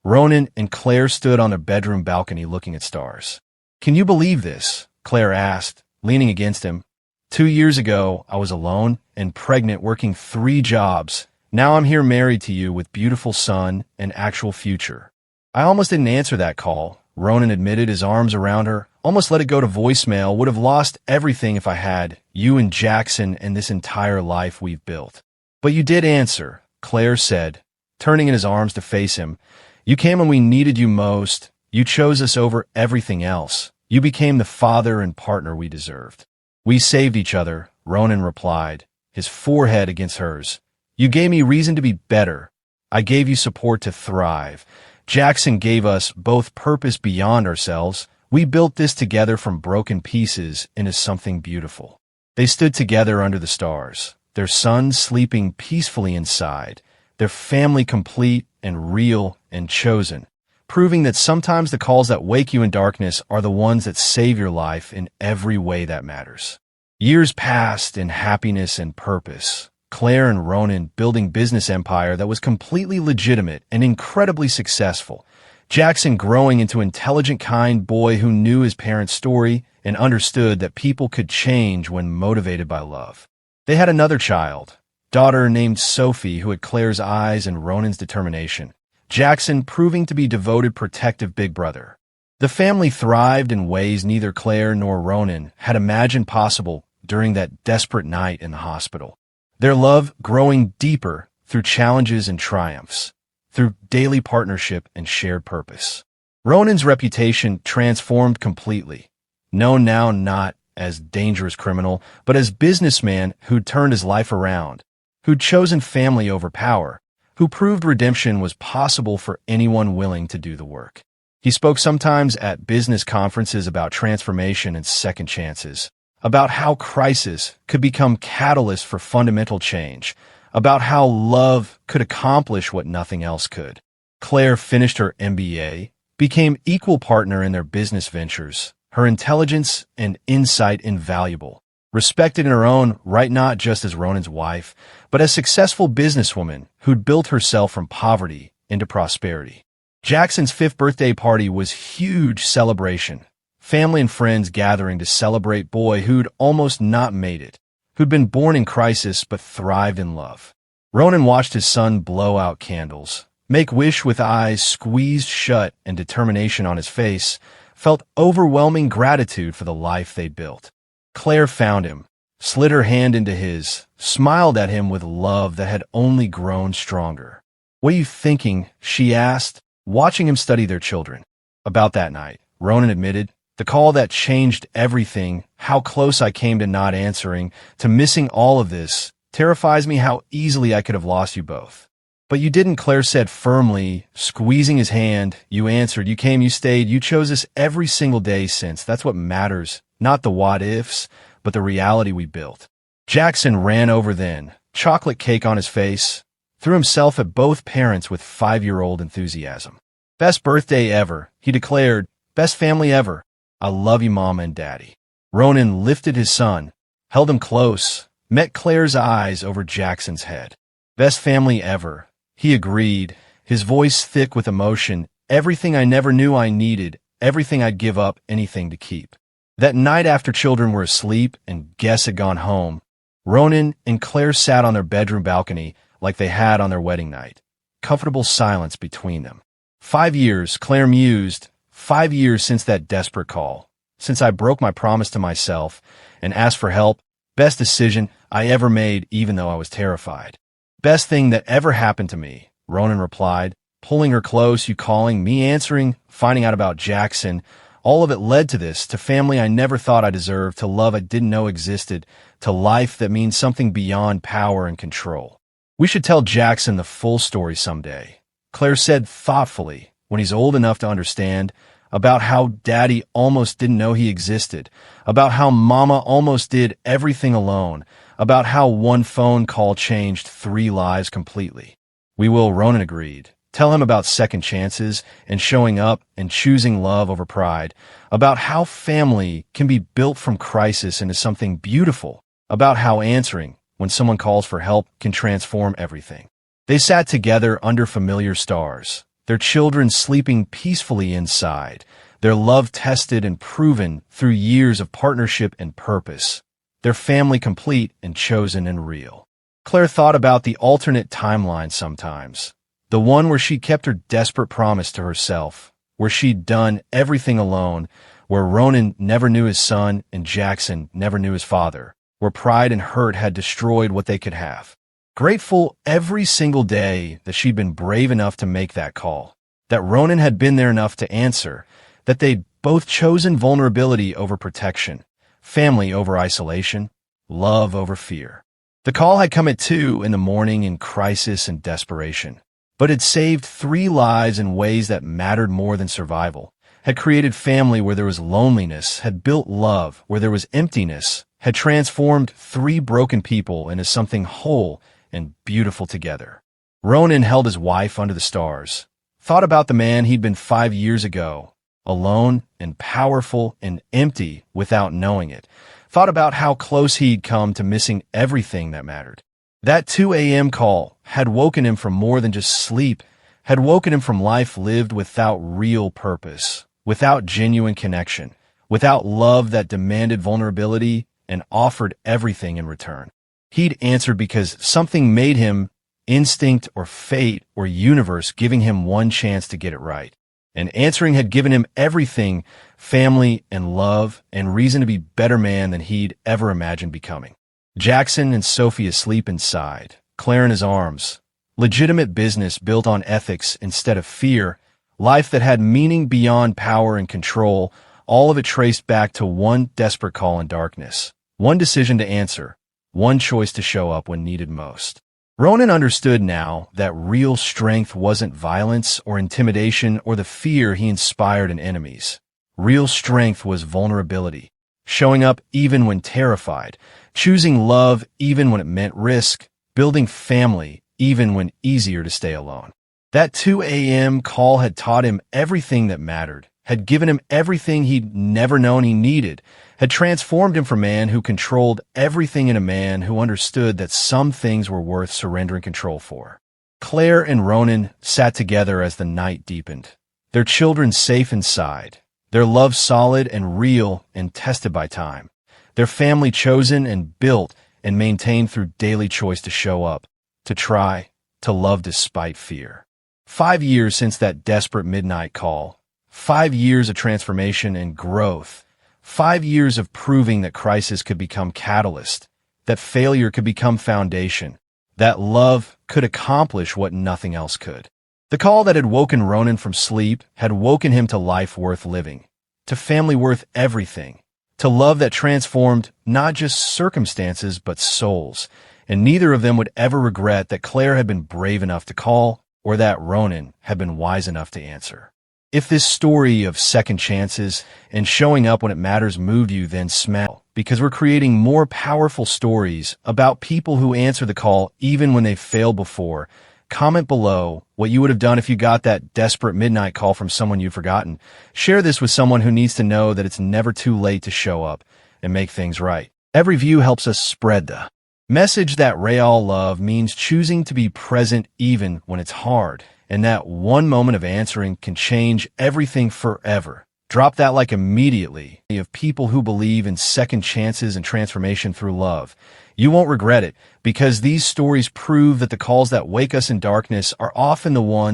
Ronan and Claire stood on their bedroom balcony looking at stars. "Can you believe this?" Claire asked, leaning against him. "2 years ago, I was alone and pregnant, working 3 jobs. Now I'm here married to you with beautiful son and actual future." "I almost didn't answer that call," Ronan admitted, his arms around her. "Almost let it go to voicemail. Would have lost everything if I had. You and Jackson and this entire life we've built." "But you did answer," Claire said, turning in his arms to face him. "You came when we needed you most. You chose us over everything else. You became the father and partner we deserved." "We saved each other," Ronan replied, his forehead against hers. "You gave me reason to be better. I gave you support to thrive. Jackson gave us both purpose beyond ourselves. We built this together from broken pieces into something beautiful." They stood together under the stars, their son sleeping peacefully inside, their family complete and real and chosen, proving that sometimes the calls that wake you in darkness are the ones that save your life in every way that matters. Years passed in happiness and purpose. Claire and Ronan building business empire that was completely legitimate and incredibly successful. Jackson growing into intelligent, kind boy who knew his parents' story and understood that people could change when motivated by love. They had another child, daughter named Sophie, who had Claire's eyes and Ronan's determination. Jackson proving to be devoted, protective big brother. The family thrived in ways neither Claire nor Ronan had imagined possible during that desperate night in the hospital. Their love growing deeper through challenges and triumphs, through daily partnership and shared purpose. Ronan's reputation transformed completely, known now not as dangerous criminal, but as businessman who'd turned his life around, who'd chosen family over power, who proved redemption was possible for anyone willing to do the work. He spoke sometimes at business conferences about transformation and second chances, about how crisis could become catalysts for fundamental change, about how love could accomplish what nothing else could. Claire finished her MBA, became equal partner in their business ventures, her intelligence and insight invaluable, respected in her own right not just as Ronan's wife, but as successful businesswoman who'd built herself from poverty into prosperity. Jackson's 5th birthday party was huge celebration. Family and friends gathering to celebrate boy who'd almost not made it, who'd been born in crisis but thrived in love. Ronan watched his son blow out candles, make wish with eyes squeezed shut and determination on his face, felt overwhelming gratitude for the life they'd built. Claire found him, slid her hand into his, smiled at him with love that had only grown stronger. "What are you thinking?" she asked, watching him study their children. "About that night," Ronan admitted. "The call that changed everything, how close I came to not answering, to missing all of this, terrifies me how easily I could have lost you both." "But you didn't," Claire said firmly, squeezing his hand. "You answered, you came, you stayed, you chose us every single day since. That's what matters, not the what-ifs, but the reality we built." Jackson ran over then, chocolate cake on his face, threw himself at both parents with 5-year-old enthusiasm. "Best birthday ever," he declared. "Best family ever. I love you, Mama and Daddy." Ronan lifted his son, held him close, met Claire's eyes over Jackson's head. "Best family ever," he agreed, his voice thick with emotion. "Everything I never knew I needed, everything I'd give up anything to keep." That night after children were asleep and guests had gone home, Ronan and Claire sat on their bedroom balcony like they had on their wedding night. Comfortable silence between them. 5 years, Claire mused, 5 years since that desperate call, since I broke my promise to myself and asked for help. Best decision I ever made, even though I was terrified. "Best thing that ever happened to me," Ronan replied, pulling her close, "you calling, me answering, finding out about Jackson. All of it led to this, to family I never thought I deserved, to love I didn't know existed, to life that means something beyond power and control. We should tell Jackson the full story someday," Claire said thoughtfully, "when he's old enough to understand, about how Daddy almost didn't know he existed, about how Mama almost did everything alone, about how one phone call changed 3 lives completely." "We will," Ronan agreed. "Tell him about second chances and showing up and choosing love over pride, about how family can be built from crisis into something beautiful, about how answering when someone calls for help, can transform everything. They sat together under familiar stars, their children sleeping peacefully inside, their love tested and proven through years of partnership and purpose, their family complete and chosen and real. Claire thought about the alternate timeline sometimes, the one where she kept her desperate promise to herself, where she'd done everything alone, where Ronan never knew his son and Jackson never knew his father, where pride and hurt had destroyed what they could have. Grateful every single day that she'd been brave enough to make that call, that Ronan had been there enough to answer, that they'd both chosen vulnerability over protection, family over isolation, love over fear. The call had come at 2 in the morning in crisis and desperation, but had saved 3 lives in ways that mattered more than survival, had created family where there was loneliness, had built love where there was emptiness, had transformed 3 broken people into something whole and beautiful together. Ronan held his wife under the stars, thought about the man he'd been 5 years ago, alone and powerful and empty without knowing it, thought about how close he'd come to missing everything that mattered. That 2 a.m. call had woken him from more than just sleep, had woken him from life lived without real purpose, without genuine connection, without love that demanded vulnerability and offered everything in return. He'd answered because something made him, instinct or fate or universe giving him one chance to get it right. And answering had given him everything, family and love and reason to be a better man than he'd ever imagined becoming. Jackson and Sophie asleep inside, Claire in his arms, legitimate business built on ethics instead of fear, life that had meaning beyond power and control, all of it traced back to one desperate call in darkness, one decision to answer, one choice to show up when needed most. Ronan understood now that real strength wasn't violence or intimidation or the fear he inspired in enemies. Real strength was vulnerability, showing up even when terrified, choosing love even when it meant risk, building family even when easier to stay alone. That 2 a.m. call had taught him everything that mattered, had given him everything he'd never known he needed, had transformed him from a man who controlled everything in a man who understood that some things were worth surrendering control for. Claire and Ronan sat together as the night deepened, their children safe inside, their love solid and real and tested by time, their family chosen and built and maintained through daily choice to show up, to try, to love despite fear. 5 years since that desperate midnight call, 5 years of transformation and growth, 5 years of proving that crisis could become catalyst, that failure could become foundation, that love could accomplish what nothing else could. The call that had woken Ronan from sleep had woken him to life worth living, to family worth everything, to love that transformed not just circumstances but souls, and neither of them would ever regret that Claire had been brave enough to call or that Ronan had been wise enough to answer. If this story of second chances and showing up when it matters moved you, then smile, because we're creating more powerful stories about people who answer the call even when they've failed before. Comment below what you would have done if you got that desperate midnight call from someone you've forgotten. Share this with someone who needs to know that it's never too late to show up and make things right. Every view helps us spread the message that real love means choosing to be present even when it's hard, and that one moment of answering can change everything forever. Drop that like immediately. Of people who believe in second chances and transformation through love. You won't regret it, because these stories prove that the calls that wake us in darkness are often the ones